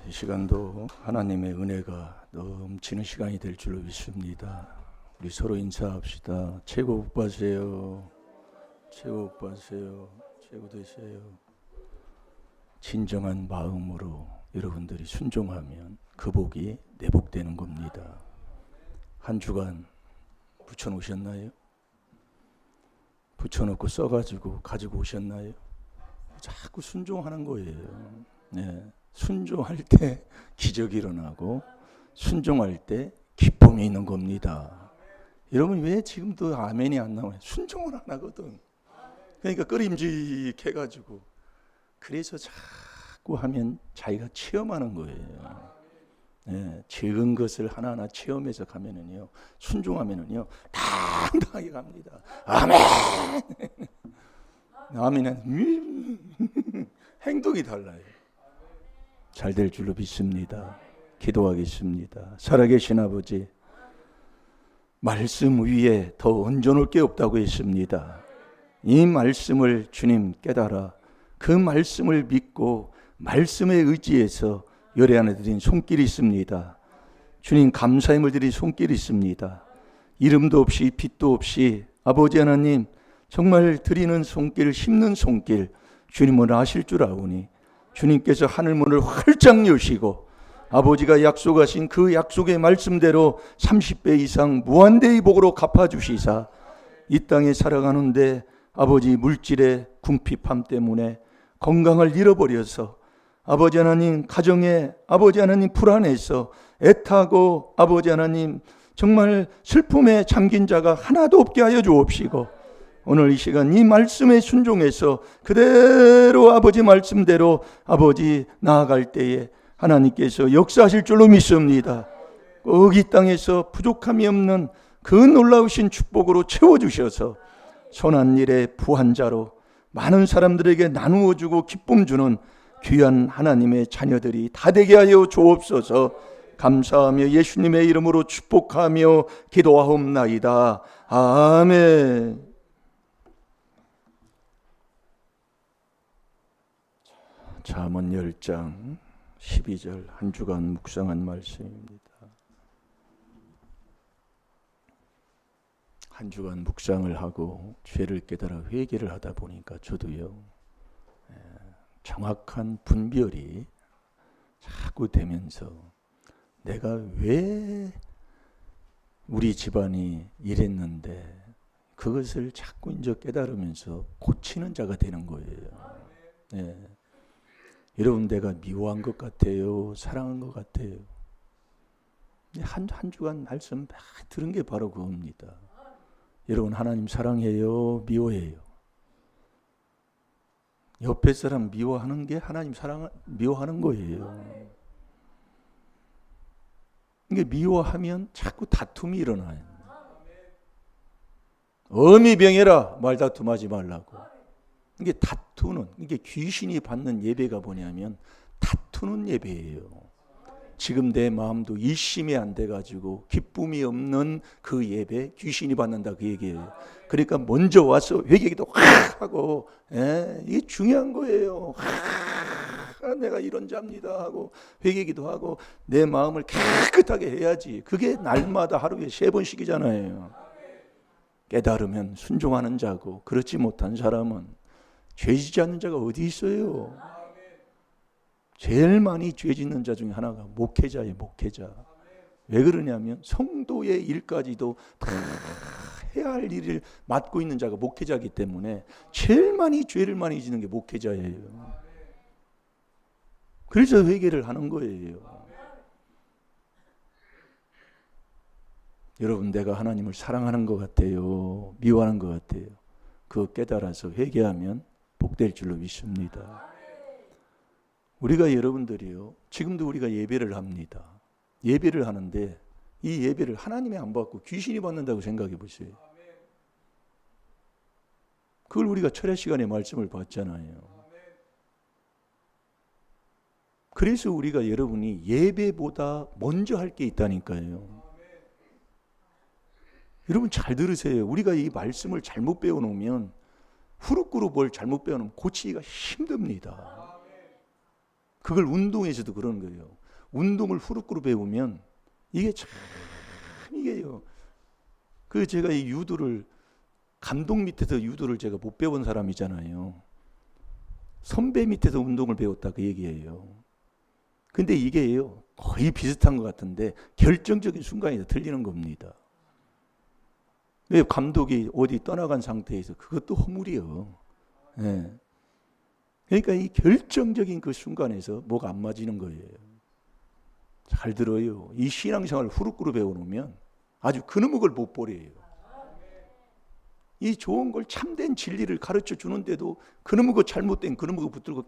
이 시간도 하나님의 은혜가 넘치는 시간이 될 줄로 믿습니다. 우리 서로 인사합시다. 최고 복 받으세요. 최고 복 받으세요. 최고 되세요. 진정한 마음으로 여러분들이 순종하면 그 복이 내 복 되는 겁니다. 한 주간 붙여놓으셨나요? 붙여놓고 써가지고 가지고 오셨나요? 자꾸 순종하는 거예요. 네. 순종할 때 기적이 일어나고 순종할 때 기쁨이 있는 겁니다. 여러분 왜 지금도 아멘이 안 나와요? 순종을 안 하거든. 그러니까 꺼림직해가지고 그래서 자꾸 하면 자기가 체험하는 거예요. 네, 적은 것을 하나하나 체험해서 가면은요, 순종하면은요 당당하게 갑니다. 아멘. 아멘은 행동이 달라요. 잘 될 줄로 믿습니다. 기도하겠습니다. 살아계신 아버지, 말씀 위에 더 얹어놓을 게 없다고 했습니다. 이 말씀을 주님 깨달아 그 말씀을 믿고 말씀에 의지해서 열애 안에 드린 손길이 있습니다. 주님 감사함을 드린 손길이 있습니다. 이름도 없이 빛도 없이 아버지 하나님 정말 드리는 손길, 심는 손길 주님은 아실 줄 아오니 주님께서 하늘문을 활짝 여시고 아버지가 약속하신 그 약속의 말씀대로 30배 이상 무한대의 복으로 갚아주시사 이 땅에 살아가는데 아버지 물질의 궁핍함 때문에 건강을 잃어버려서 아버지 하나님 가정에 아버지 하나님 불안해서 애타고 아버지 하나님 정말 슬픔에 잠긴 자가 하나도 없게 하여 주옵시고 오늘 이 시간 이 말씀에 순종해서 그대로 아버지 말씀대로 아버지 나아갈 때에 하나님께서 역사하실 줄로 믿습니다. 꼭 이 땅에서 부족함이 없는 그 놀라우신 축복으로 채워주셔서 선한 일의 부한자로 많은 사람들에게 나누어 주고 기쁨 주는 귀한 하나님의 자녀들이 다 되게 하여 주옵소서. 감사하며 예수님의 이름으로 축복하며 기도하옵나이다. 아멘. 잠언 10장 12절 한 주간 묵상한 말씀입니다. 한 주간 묵상을 하고 죄를 깨달아 회개를 하다 보니까 저도요 정확한 분별이 자꾸 되면서 내가 왜 우리 집안이 이랬는데 그것을 자꾸 이제 깨달으면서 고치는 자가 되는 거예요. 네. 여러분 내가 미워한 것 같아요? 사랑한 것 같아요? 한 주간 말씀 막 들은 게 바로 그겁니다. 여러분 하나님 사랑해요? 미워해요? 옆에 사람 미워하는 게 하나님 미워하는 거예요. 이게 미워하면 자꾸 다툼이 일어나요. 어미 병해라 말다툼하지 말라고. 이게 다투는 이게 귀신이 받는 예배가 뭐냐면 다투는 예배예요. 지금 내 마음도 일심이 안 돼가지고 기쁨이 없는 그 예배 귀신이 받는다 그 얘기예요. 그러니까 먼저 와서 회개기도 확 하고 이게 중요한 거예요. 내가 이런 자입니다 하고 회개기도 하고 내 마음을 깨끗하게 해야지. 그게 날마다 하루에 3번씩이잖아요. 깨달으면 순종하는 자고 그렇지 못한 사람은 죄지지 않는 자가 어디 있어요? 제일 많이 죄 짓는 자 중에 하나가 목회자예요. 목회자. 왜 그러냐면 성도의 일까지도 다 해야 할 일을 맡고 있는 자가 목회자이기 때문에 제일 많이 죄를 많이 짓는 게 목회자예요. 그래서 회개를 하는 거예요. 여러분 내가 하나님을 사랑하는 것 같아요? 미워하는 것 같아요? 그거 깨달아서 회개하면 복될 줄로 믿습니다. 우리가 여러분들이요 지금도 우리가 예배를 합니다. 예배를 하는데 이 예배를 하나님이 안 받고 귀신이 받는다고 생각해 보세요. 그걸 우리가 철야 시간에 말씀을 봤잖아요. 그래서 우리가 여러분이 예배보다 먼저 할 게 있다니까요. 여러분 잘 들으세요. 우리가 이 말씀을 잘못 배워놓으면 후루꾸루 뭘 잘못 배워놓으면 고치기가 힘듭니다. 그걸 운동에서도 그런 거예요. 운동을 후루꾸루 배우면 이게 참 이게요. 그 제가 이 유도를 감독 밑에서 유도를 제가 못 배운 사람이잖아요. 선배 밑에서 운동을 배웠다 그 얘기예요. 근데 이게요 거의 비슷한 것 같은데 결정적인 순간에 틀리는 겁니다. 왜 감독이 어디 떠나간 상태에서 그것도 허물이요. 네. 그러니까 이 결정적인 그 순간에서 뭐가 안 맞이는 거예요. 잘 들어요. 이 신앙생활을 후루꾸루 배워놓으면 아주 그놈의 걸 못 버려요. 이 좋은 걸 참된 진리를 가르쳐 주는데도 그놈의 거 잘못된 그놈의 거 붙들고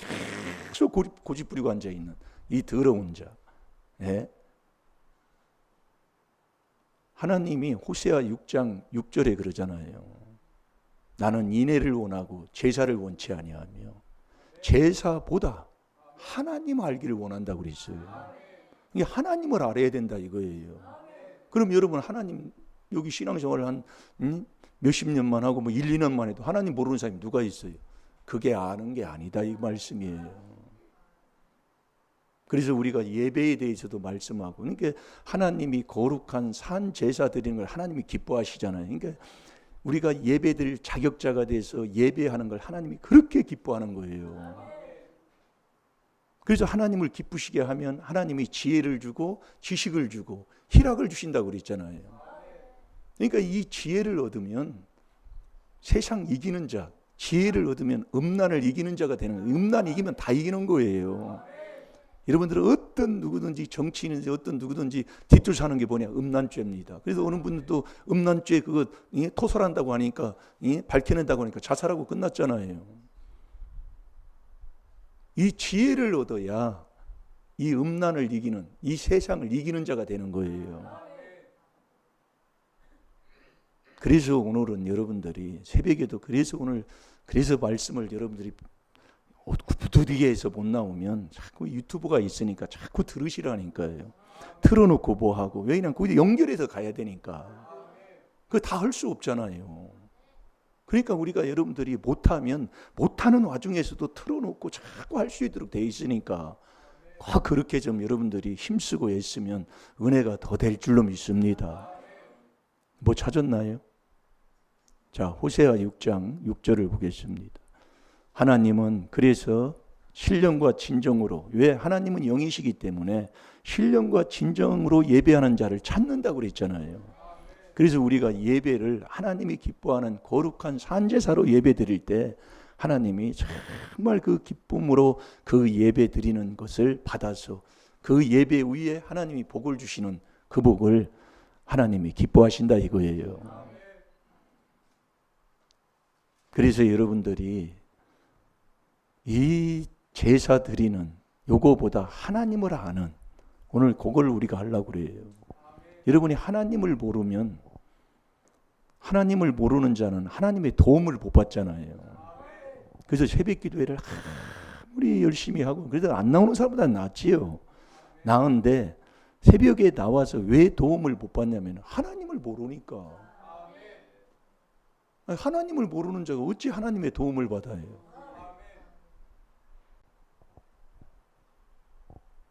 계속 고집 부리고 앉아있는 이 더러운 자. 네. 하나님이 호세아 6장 6절에 그러잖아요. 나는 인애를 원하고 제사를 원치 아니하며 제사보다 하나님 알기를 원한다고 그랬어요. 이게 하나님을 알아야 된다 이거예요. 그럼 여러분 하나님 여기 신앙생활을 한 몇십 년만 하고 뭐 1, 2년만 해도 하나님 모르는 사람이 누가 있어요? 그게 아는 게 아니다 이 말씀이에요. 그래서 우리가 예배에 대해서도 말씀하고 그러니까 하나님이 거룩한 산 제사 드리는 걸 하나님이 기뻐하시잖아요. 그러니까 우리가 예배드릴 자격자가 돼서 예배하는 걸 하나님이 그렇게 기뻐하는 거예요. 그래서 하나님을 기쁘시게 하면 하나님이 지혜를 주고 지식을 주고 희락을 주신다고 그랬잖아요. 그러니까 이 지혜를 얻으면 세상 이기는 자, 지혜를 얻으면 음란을 이기는 자가 되는 거예요. 음란 이기면 다 이기는 거예요. 여러분들은 어떤 누구든지 정치인인지 어떤 누구든지 뒷줄사는 게 뭐냐? 음란죄입니다. 그래서 어느 분들도 음란죄 그거 토설한다고 하니까 밝혀낸다고 하니까 자살하고 끝났잖아요. 이 지혜를 얻어야 이 음란을 이기는 이 세상을 이기는 자가 되는 거예요. 그래서 오늘은 여러분들이 새벽에도 그래서 말씀을 여러분들이 부두리게해서 못 나오면 자꾸 유튜브가 있으니까 자꾸 들으시라니까요. 틀어놓고 뭐하고 왜냐면 거기 연결해서 가야 되니까 그거 다 할 수 없잖아요. 그러니까 우리가 여러분들이 못하면 못하는 와중에서도 틀어놓고 자꾸 할 수 있도록 돼 있으니까 그렇게 좀 여러분들이 힘쓰고 애쓰면 은혜가 더 될 줄로 믿습니다. 뭐 찾았나요? 자, 호세아 6장 6절을 보겠습니다. 하나님은 그래서 신령과 진정으로 왜 하나님은 영이시기 때문에 신령과 진정으로 예배하는 자를 찾는다고 그랬잖아요. 그래서 우리가 예배를 하나님이 기뻐하는 거룩한 산제사로 예배 드릴 때 하나님이 정말 그 기쁨으로 그 예배 드리는 것을 받아서 그 예배 위에 하나님이 복을 주시는 그 복을 하나님이 기뻐하신다 이거예요. 그래서 여러분들이 이 제사 드리는 요거보다 하나님을 아는 오늘 그걸 우리가 하려고 그래요. 여러분이 하나님을 모르면 하나님을 모르는 자는 하나님의 도움을 못 받잖아요. 그래서 새벽 기도회를 아무리 열심히 하고 그래도 안 나오는 사람보다 낫지요. 나은데 새벽에 나와서 왜 도움을 못 받냐면 하나님을 모르니까. 하나님을 모르는 자가 어찌 하나님의 도움을 받아요.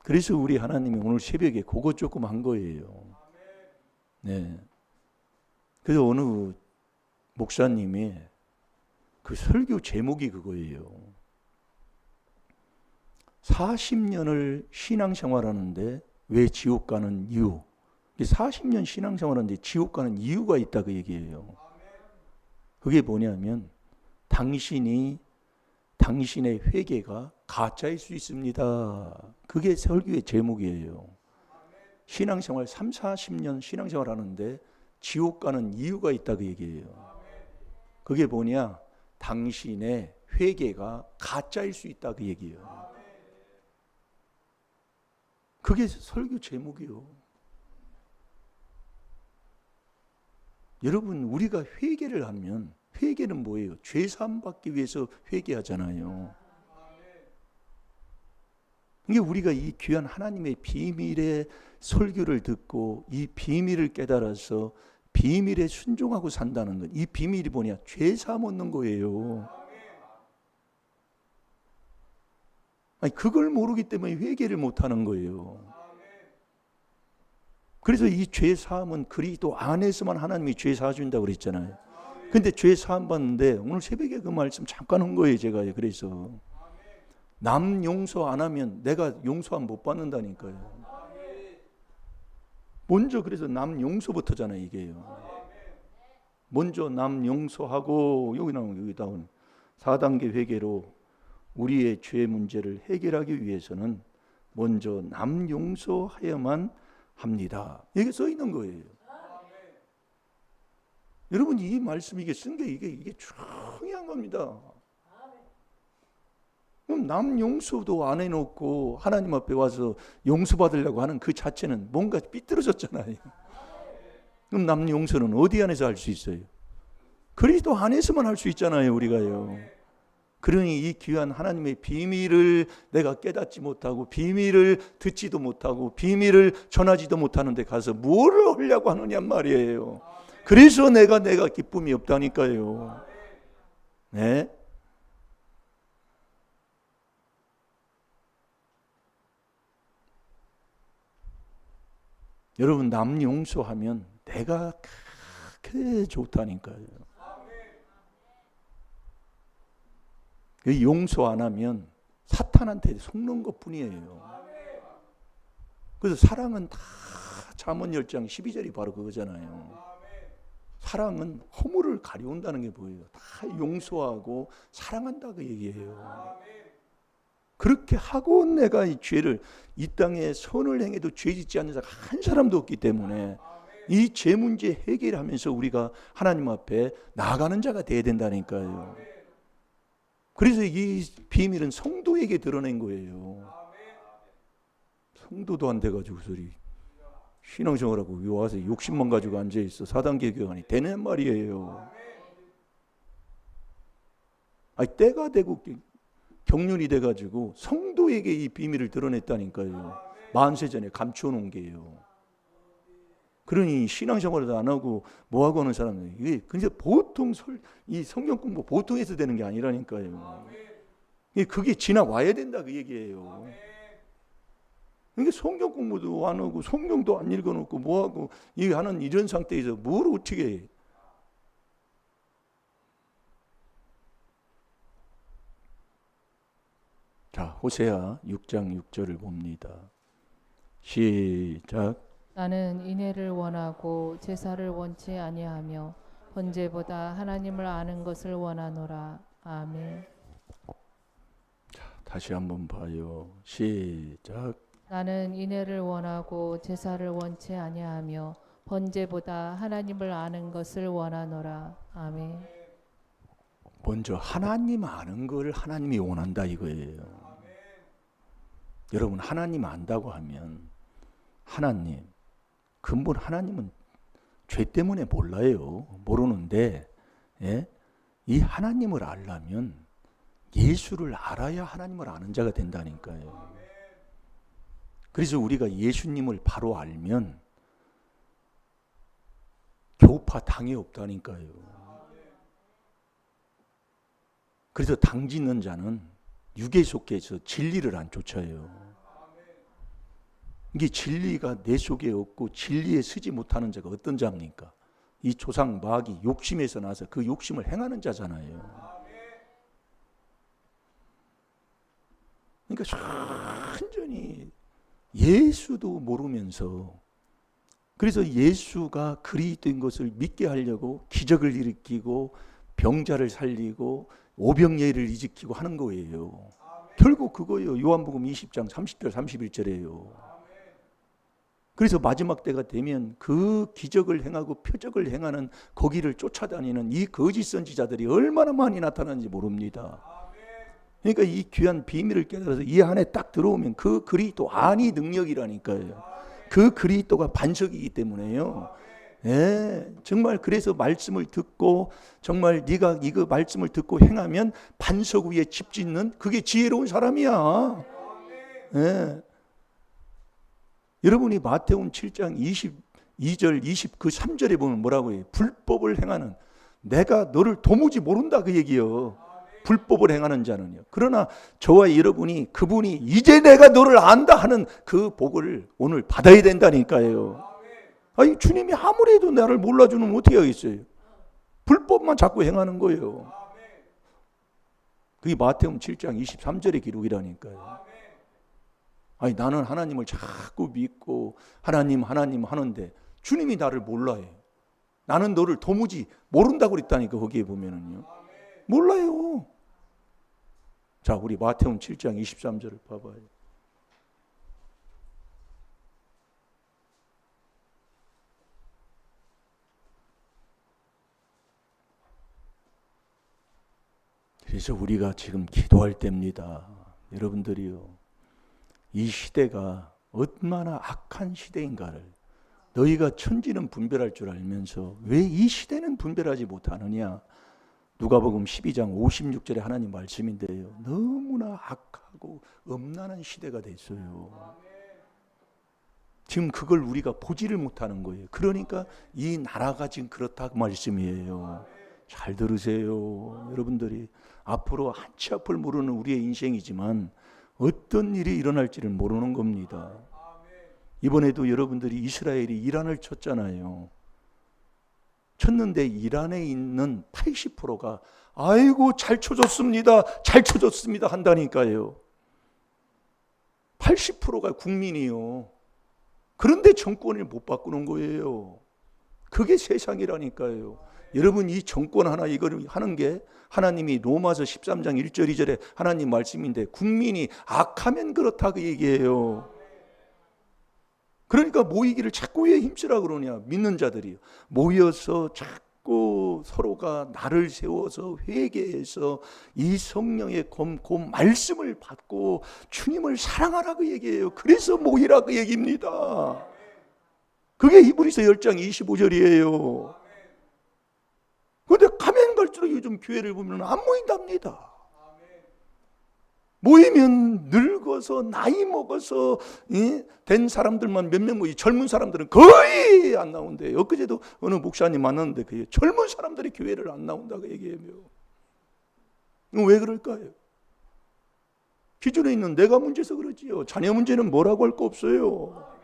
그래서 우리 하나님이 오늘 새벽에 그거 조금 한 거예요. 네. 그래서 어느 목사님이 그 설교 제목이 그거예요. 40년을 신앙생활하는데 왜 지옥 가는 이유. 40년 신앙생활하는데 지옥 가는 이유가 있다 그 얘기예요. 그게 뭐냐면 당신의 회개가 가짜일 수 있습니다. 그게 설교의 제목이에요. 신앙생활 3, 40년 신앙생활 하는데 지옥 가는 이유가 있다 그 얘기예요. 그게 뭐냐? 당신의 회개가 가짜일 수 있다 그 얘기예요. 그게 설교 제목이요. 여러분 우리가 회개를 하면 회개는 뭐예요? 죄 사함 받기 위해서 회개하잖아요. 이게 우리가 이 귀한 하나님의 비밀의 설교를 듣고 이 비밀을 깨달아서 비밀에 순종하고 산다는 것. 이 비밀이 뭐냐? 죄 사함 얻는 거예요. 아니, 그걸 모르기 때문에 회개를 못하는 거예요. 그래서 이 죄 사함은 그리스도 안에서만 하나님이 죄 사준다고 그랬잖아요. 근데 죄 사함 받는데 오늘 새벽에 그 말씀 잠깐 한 거예요, 제가. 그래서 남 용서 안 하면 내가 용서함 못 받는다니까요. 먼저 그래서 남 용서부터잖아요, 이게요. 먼저 남 용서하고 여기 나온 4단계 회개로 우리의 죄 문제를 해결하기 위해서는 먼저 남 용서해야만 합니다. 이게 써 있는 거예요. 여러분, 이 말씀 이게 쓴 게 이게 중요한 겁니다. 그럼 남 용서도 안 해놓고 하나님 앞에 와서 용서받으려고 하는 그 자체는 뭔가 삐뚤어졌잖아요. 그럼 남 용서는 어디 안에서 할 수 있어요? 그리스도 안에서만 할 수 있잖아요, 우리가요. 그러니 이 귀한 하나님의 비밀을 내가 깨닫지 못하고 비밀을 듣지도 못하고 비밀을 전하지도 못하는데 가서 뭐를 하려고 하느냐 말이에요. 그래서 내가 기쁨이 없다니까요. 네? 여러분, 남 용서하면 내가 그렇게 좋다니까요. 용서 안 하면 사탄한테 속는 것뿐이에요. 그래서 사랑은 다 잠언 10장 12절이 바로 그거잖아요. 사랑은 허물을 가려운다는 게 뭐예요? 다 용서하고 사랑한다 그 얘기예요. 그렇게 하고 내가 이 죄를, 이 땅에 선을 행해도 죄 짓지 않는 자가 한 사람도 없기 때문에 이 죄 문제 해결하면서 우리가 하나님 앞에 나아가는 자가 돼야 된다니까요. 그래서 이 비밀은 성도에게 드러낸 거예요. 성도도 안 돼가지고 소리 신앙생활하고 여기 와서 욕심만 가지고 앉아있어. 4단계 교환이 되는 말이에요. 아니, 때가 되고 경륜이 돼가지고 성도에게 이 비밀을 드러냈다니까요. 만세 전에 감춰놓은 게요. 그러니 신앙생활도 안 하고 뭐하고 하는 사람들, 이게 근데 보통 이 성경 공부 보통 해서 되는 게 아니라니까요. 그게 지나와야 된다 그 얘기예요. 그러니까 성경 공부도 안 하고 성경도 안 읽어놓고 뭐하고 이 하는 이런 상태에서 뭘 어떻게 해. 자, 호세아 6장 6절을 봅니다. 시작. 나는 인애를 원하고 제사를 원치 아니하며 번제보다 하나님을 아는 것을 원하노라. 아멘. 자, 다시 한번 봐요. 시작. 나는 인애를 원하고 제사를 원치 아니하며 번제보다 하나님을 아는 것을 원하노라. 아멘. 먼저 하나님 아는 걸 하나님이 원한다 이거예요. 여러분, 하나님 안다고 하면 하나님, 근본 하나님은 죄 때문에 몰라요. 모르는데 이 하나님을 알려면 예수를 알아야 하나님을 아는 자가 된다니까요. 그래서 우리가 예수님을 바로 알면 교파 당이 없다니까요. 그래서 당 짓는 자는 육에 속해서 진리를 안 쫓아요. 이게 진리가 내 속에 없고 진리에 서지 못하는 자가 어떤 자입니까? 이 조상 마귀 욕심에서 나서 그 욕심을 행하는 자잖아요. 그러니까 완전히 예수도 모르면서, 그래서 예수가 그리스도인 것을 믿게 하려고 기적을 일으키고 병자를 살리고 오병이어를 일으키고 하는 거예요. 결국 그거예요. 요한복음 20장 30절 31절이에요. 그래서 마지막 때가 되면 그 기적을 행하고 표적을 행하는 거기를 쫓아다니는 이 거짓 선지자들이 얼마나 많이 나타나는지 모릅니다. 그러니까 이 귀한 비밀을 깨달아서 이 안에 딱 들어오면 그 그리스도 안이 능력이라니까요. 그 그리스도가 반석이기 때문에요. 정말 그래서 말씀을 듣고 정말 네가 이거 말씀을 듣고 행하면 반석 위에 집 짓는 그게 지혜로운 사람이야. 여러분이 마태복음 7장 22절 3절에 보면 뭐라고 해요? 불법을 행하는 내가 너를 도무지 모른다 그 얘기요. 불법을 행하는 자는요. 그러나 저와 여러분이 그분이 이제 내가 너를 안다 하는 그 복을 오늘 받아야 된다니까요. 아니 주님이 아무리 해도 나를 몰라주면 어떻게 하겠어요? 불법만 자꾸 행하는 거예요. 그게 마태복음 7장 23절의 기록이라니까요. 아니 나는 하나님을 자꾸 믿고 하나님 하는데 주님이 나를 몰라요. 나는 너를 도무지 모른다고 그랬다니까. 거기에 보면은요. 몰라요. 자, 우리 마태복음 7장 23절을 봐봐요. 그래서 우리가 지금 기도할 때입니다. 여러분들이요. 이 시대가 얼마나 악한 시대인가를 너희가 천지는 분별할 줄 알면서 왜 이 시대는 분별하지 못하느냐. 누가복음 12장 56절에 하나님 말씀인데요. 너무나 악하고 음란한 시대가 됐어요. 지금 그걸 우리가 보지를 못하는 거예요. 그러니까 이 나라가 지금 그렇다고 말씀이에요. 잘 들으세요. 여러분들이 앞으로 한치 앞을 모르는 우리의 인생이지만 어떤 일이 일어날지를 모르는 겁니다. 이번에도 여러분들이 이스라엘이 이란을 쳤잖아요. 쳤는데 이란에 있는 80%가 아이고 잘 쳐줬습니다. 잘 쳐줬습니다 한다니까요. 80%가 국민이요. 그런데 정권을 못 바꾸는 거예요. 그게 세상이라니까요. 여러분 이 정권 하나 이걸 하는 게 하나님이 로마서 13장 1절 2절에 하나님 말씀인데 국민이 악하면 그렇다고 얘기해요. 그러니까 모이기를 자꾸 왜 힘쓰라 그러냐. 믿는 자들이 모여서 자꾸 서로가 나를 세워서 회개해서 이 성령의 그 말씀을 받고 주님을 사랑하라고 얘기해요. 그래서 모이라고 얘기입니다. 그게 히브리서 10장 25절이에요. 그런데 가면 갈수록 요즘 교회를 보면 안 모인답니다. 모이면 늙어서 나이 먹어서 된 사람들만 몇 명 모이. 젊은 사람들은 거의 안 나온대요. 엊그제도 어느 목사님 만났는데 그 젊은 사람들이 교회를 안 나온다고 얘기해요. 왜 그럴까요? 기존에 있는 내가 문제에서 그러지요. 자녀 문제는 뭐라고 할 거 없어요.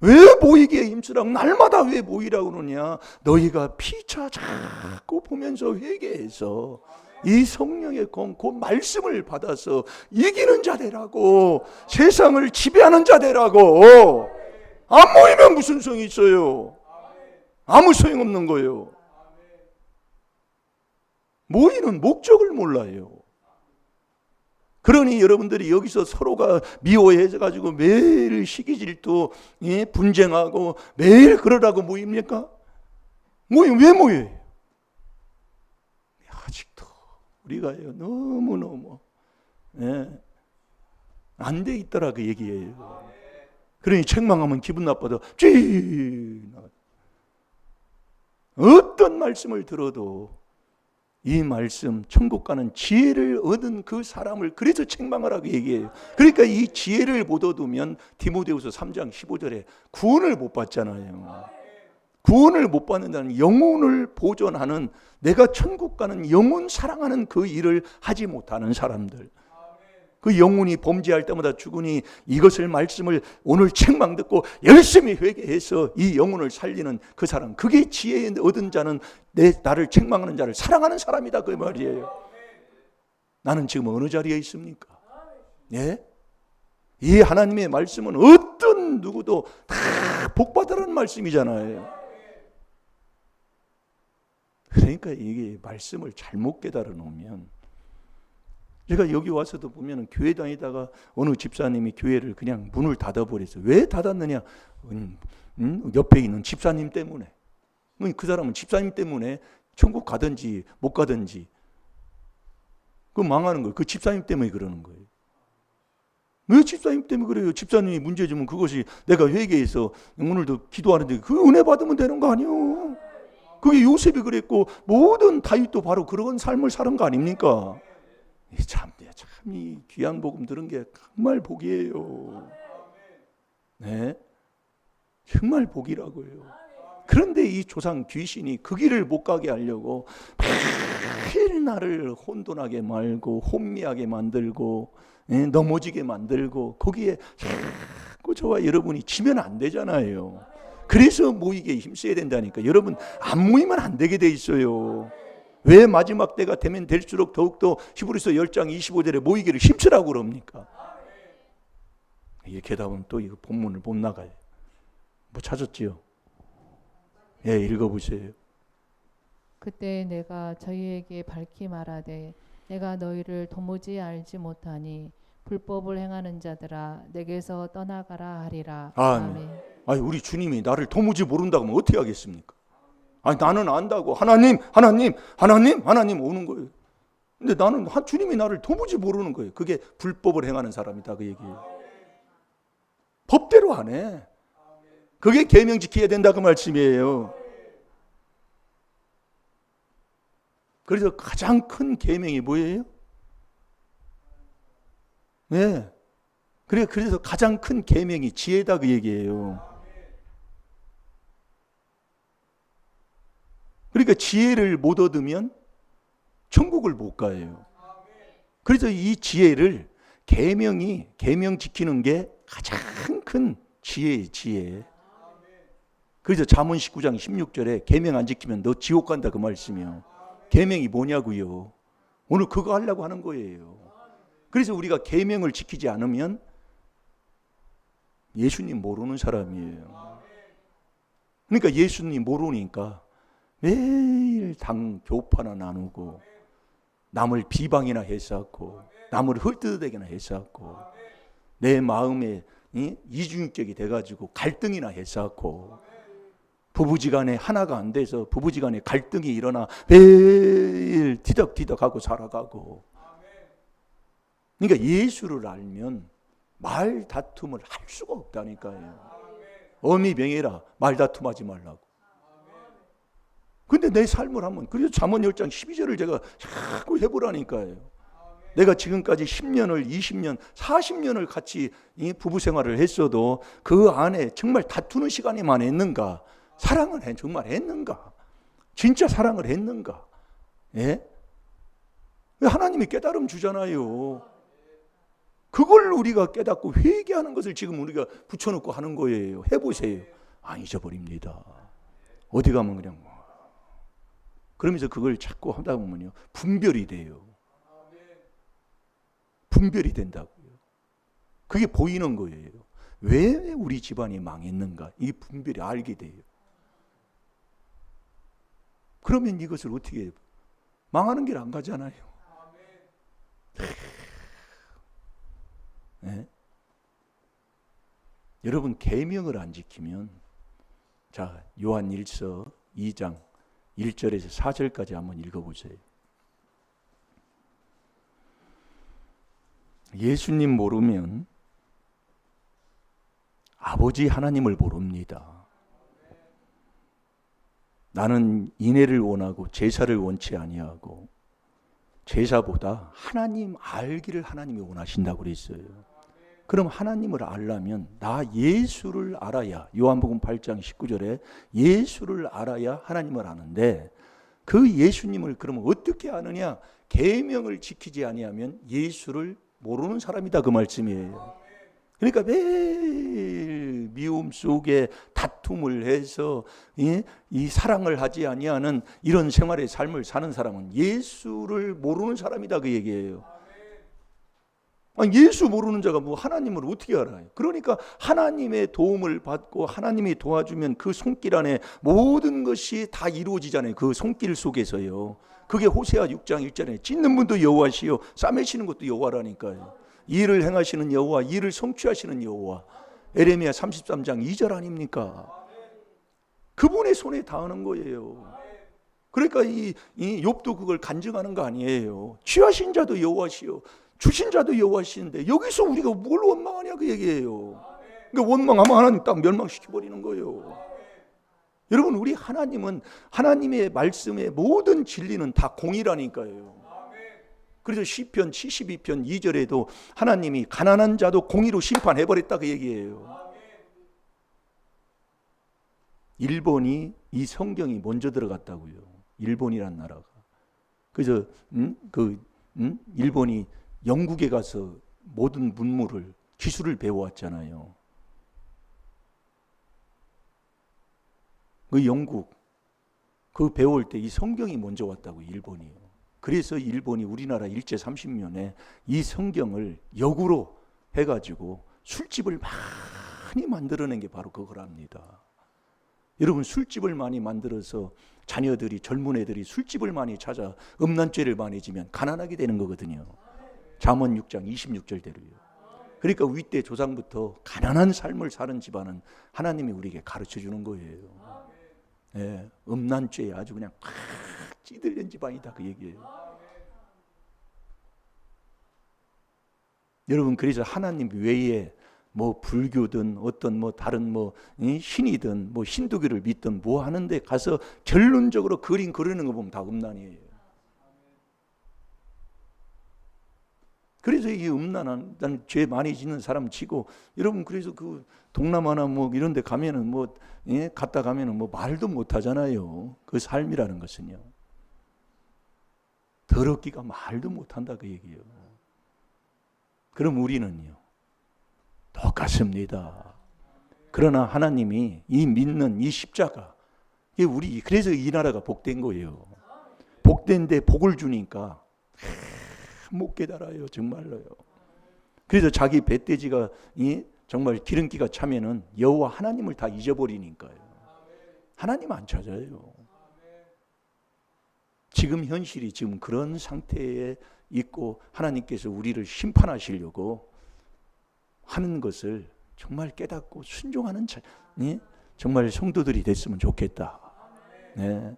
왜 모이기에 힘쓰라고 날마다 왜 모이라고 그러냐. 너희가 피차 자꾸 보면서 회개해서 이 성령의 그 말씀을 받아서 이기는 자 되라고. 세상을 지배하는 자 되라고. 안 모이면 무슨 소용이 있어요? 아무 소용없는 거예요. 모이는 목적을 몰라요. 그러니 여러분들이 여기서 서로가 미워해가지고 매일 시기질투 분쟁하고 매일 그러라고 모입니까? 왜 모여요? 아직도 우리가요 너무너무 안 돼 있더라고 얘기해요. 그러니 책망하면 기분 나빠도 어떤 말씀을 들어도 이 말씀 천국 가는 지혜를 얻은 그 사람을 그래서 책망하라고 얘기해요. 그러니까 이 지혜를 못 얻으면 디모데후서 3장 15절에 구원을 못 받잖아요. 구원을 못 받는다는 영혼을 보존하는, 내가 천국 가는 영혼 사랑하는 그 일을 하지 못하는 사람들, 그 영혼이 범죄할 때마다 죽으니 이것을 말씀을 오늘 책망 듣고 열심히 회개해서 이 영혼을 살리는 그 사람, 그게 지혜 얻은 자는 나를 책망하는 자를 사랑하는 사람이다 그 말이에요. 나는 지금 어느 자리에 있습니까? 예? 이 하나님의 말씀은 어떤 누구도 다 복받으라는 말씀이잖아요. 그러니까 이게 말씀을 잘못 깨달아 놓으면, 제가 여기 와서도 보면 교회 다니다가 어느 집사님이 교회를 그냥 문을 닫아버렸어요. 왜 닫았느냐? 옆에 있는 집사님 때문에. 그 사람은 집사님 때문에 천국 가든지 못 가든지 그 망하는 거예요. 그 집사님 때문에 그러는 거예요. 왜 집사님 때문에 그래요? 집사님이 문제 주면 그것이 내가 회개해서 오늘도 기도하는데 그 은혜 받으면 되는 거 아니에요? 그게 요셉이 그랬고 모든 다윗도 바로 그런 삶을 사는 거 아닙니까? 참 이 귀한 복음 들은 게 정말 복이에요. 네, 정말 복이라고요. 그런데 이 조상 귀신이 그 길을 못 가게 하려고 매일 나를 혼돈하게 말고 혼미하게 만들고 넘어지게 만들고 거기에 자꾸 저와 여러분이 지면 안 되잖아요. 그래서 모이기에 힘써야 된다니까. 여러분 안 모이면 안 되게 돼 있어요. 왜 마지막 때가 되면 될수록 더욱더 히브리서 10장 25절에 모이기를 힘쓰라고 그럽니까? 이렇게 하다 보면 또 이거 본문을 못 나가요. 뭐 찾았지요? 예, 읽어보세요. 그때 내가 저희에게 밝히 말하되 내가 너희를 도무지 알지 못하니 불법을 행하는 자들아 내게서 떠나가라 하리라. 아멘. 아니 우리 주님이 나를 도무지 모른다고 하면 어떻게 하겠습니까? 아니 나는 안다고 하나님 오는 거예요. 근데 나는 주님이 나를 도무지 모르는 거예요. 그게 불법을 행하는 사람이다 그 얘기예요. 법대로 안 해. 그게 계명 지켜야 된다 그 말씀이에요. 그래서 가장 큰 계명이 뭐예요? 네. 그래서 가장 큰 계명이 지혜다 그 얘기예요. 그러니까 지혜를 못 얻으면 천국을 못 가요. 그래서 이 지혜를 계명 지키는 게 가장 큰 지혜예요, 지혜. 그래서 잠언 19장 16절에 계명 안 지키면 너 지옥 간다 그 말씀이요. 계명이 뭐냐고요. 오늘 그거 하려고 하는 거예요. 그래서 우리가 계명을 지키지 않으면 예수님 모르는 사람이에요. 그러니까 예수님 모르니까 매일 교파나 나누고 남을 비방이나 해쌌고 남을 헐뜯어대기나 해쌌고 내 마음에 이중인격이 돼가지고 갈등이나 해쌌고 부부지간에 하나가 안 돼서 부부지간에 갈등이 일어나 매일 뒤덕뒤덕하고 살아가고. 그러니까 예수를 알면 말 다툼을 할 수가 없다니까요. 어미 명예라 말 다툼하지 말라고. 근데 내 삶을 한번 그래서 잠언 10장 12절을 제가 자꾸 해보라니까요. 내가 지금까지 10년을 20년 40년을 같이 부부 생활을 했어도 그 안에 정말 다투는 시간이만 했는가? 사랑을 정말 했는가? 진짜 사랑을 했는가? 예? 하나님이 깨달음 주잖아요. 그걸 우리가 깨닫고 회개하는 것을 지금 우리가 붙여놓고 하는 거예요. 해보세요. 안 잊어버립니다. 어디 가면 그냥 그러면서 그걸 자꾸 하다 보면요 분별이 돼요. 분별이 된다고요. 그게 보이는 거예요. 왜 우리 집안이 망했는가? 이 분별이 알게 돼요. 그러면 이것을 어떻게 해요? 망하는 길 안 가잖아요. 네? 여러분 계명을 안 지키면 자 요한 1서 2장 1절에서 4절까지 한번 읽어보세요. 예수님 모르면 아버지 하나님을 모릅니다. 나는 인애를 원하고 제사를 원치 아니하고 제사보다 하나님 알기를 하나님이 원하신다고 그랬어요. 그럼 하나님을 알려면 나 예수를 알아야 요한복음 8장 19절에 예수를 알아야 하나님을 아는데 그 예수님을 그러면 어떻게 아느냐? 계명을 지키지 아니하면 예수를 모르는 사람이다 그 말씀이에요. 그러니까 매일 미움 속에 다툼을 해서 이 사랑을 하지 아니하는 이런 생활의 삶을 사는 사람은 예수를 모르는 사람이다 그 얘기예요. 아니, 예수 모르는 자가 뭐 하나님을 어떻게 알아요? 그러니까 하나님의 도움을 받고 하나님이 도와주면 그 손길 안에 모든 것이 다 이루어지잖아요. 그 손길 속에서요. 그게 호세아 6장 1절에 찢는 분도 여호와시요 싸매시는 것도 여호와라니까요. 일을 행하시는 여호와, 일을 성취하시는 여호와. 에레미야 33장 2절 아닙니까? 그분의 손에 닿는 거예요. 그러니까 이 욥도 그걸 간증하는 거 아니에요. 취하신 자도 여호와시요 주신 자도 여호와시는데 여기서 우리가 뭘 원망하냐 그 얘기예요. 그러니까 원망하면 하나님 딱 멸망시켜버리는 거예요. 여러분 우리 하나님은 하나님의 말씀의 모든 진리는 다 공의라니까요. 그래서 시편 72편 2절에도 하나님이 가난한 자도 공의로 심판해버렸다 그 얘기예요. 일본이 이 성경이 먼저 들어갔다고요. 일본이란 나라가. 그래서 일본이 영국에 가서 모든 문물을 기술을 배워왔잖아요. 그 영국 그 배울 때 이 성경이 먼저 왔다고 일본이요. 그래서 일본이 우리나라 일제 30년에 이 성경을 역으로 해가지고 술집을 많이 만들어낸 게 바로 그거랍니다. 여러분 술집을 많이 만들어서 자녀들이 젊은 애들이 술집을 많이 찾아 음란죄를 많이 지면 가난하게 되는 거거든요. 잠언 6장 26절대로요. 그러니까 윗대 조상부터 가난한 삶을 사는 집안은 하나님이 우리에게 가르쳐 주는 거예요. 예, 음란죄에 아주 그냥 팍 찌들린 집안이다 그 얘기예요. 여러분 그래서 하나님 외에 뭐 불교든 어떤 뭐 다른 뭐 신이든 뭐 힌두교를 믿든 뭐 하는데 가서 결론적으로 그림 그리는 거 보면 다 음란이에요. 그래서 이 음란한 죄 많이 짓는 사람 치고 여러분 그래서 그 동남아나 뭐 이런 데 가면은 뭐 갔다 가면은 뭐 말도 못 하잖아요. 그 삶이라는 것은요. 더럽기가 말도 못 한다 그 얘기예요. 그럼 우리는요. 똑같습니다. 그러나 하나님이 이 믿는 이 십자가 우리 그래서 이 나라가 복된 거예요. 복된데 복을 주니까 못 깨달아요. 정말로요. 그래서 자기 뱃돼지가 정말 기름기가 차면은 여호와 하나님을 다 잊어버리니까요. 하나님 안 찾아요. 지금 현실이 지금 그런 상태에 있고 하나님께서 우리를 심판하시려고 하는 것을 정말 깨닫고 순종하는 정말 성도들이 됐으면 좋겠다. 네.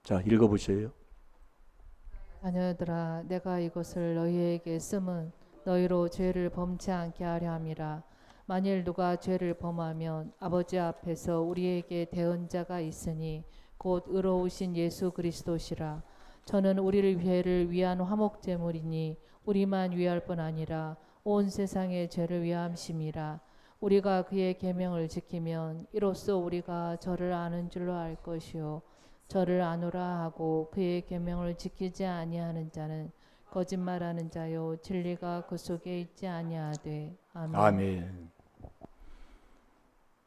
자, 읽어보세요. 자녀들아, 내가 이것을 너희에게 쓰면 너희로 죄를 범치 않게 하려 함이라. 만일 누가 죄를 범하면 아버지 앞에서 우리에게 대언자가 있으니 곧 의로우신 예수 그리스도시라. 저는 우리를 죄를 위한 화목제물이니 우리만 위할 뿐 아니라 온 세상의 죄를 위함심이라. 우리가 그의 계명을 지키면 이로써 우리가 저를 아는 줄로 알 것이요 저를 아노라 하고 그의 계명을 지키지 아니하는 자는 거짓말하는 자요 진리가 그 속에 있지 아니하되. 아멘. 아멘.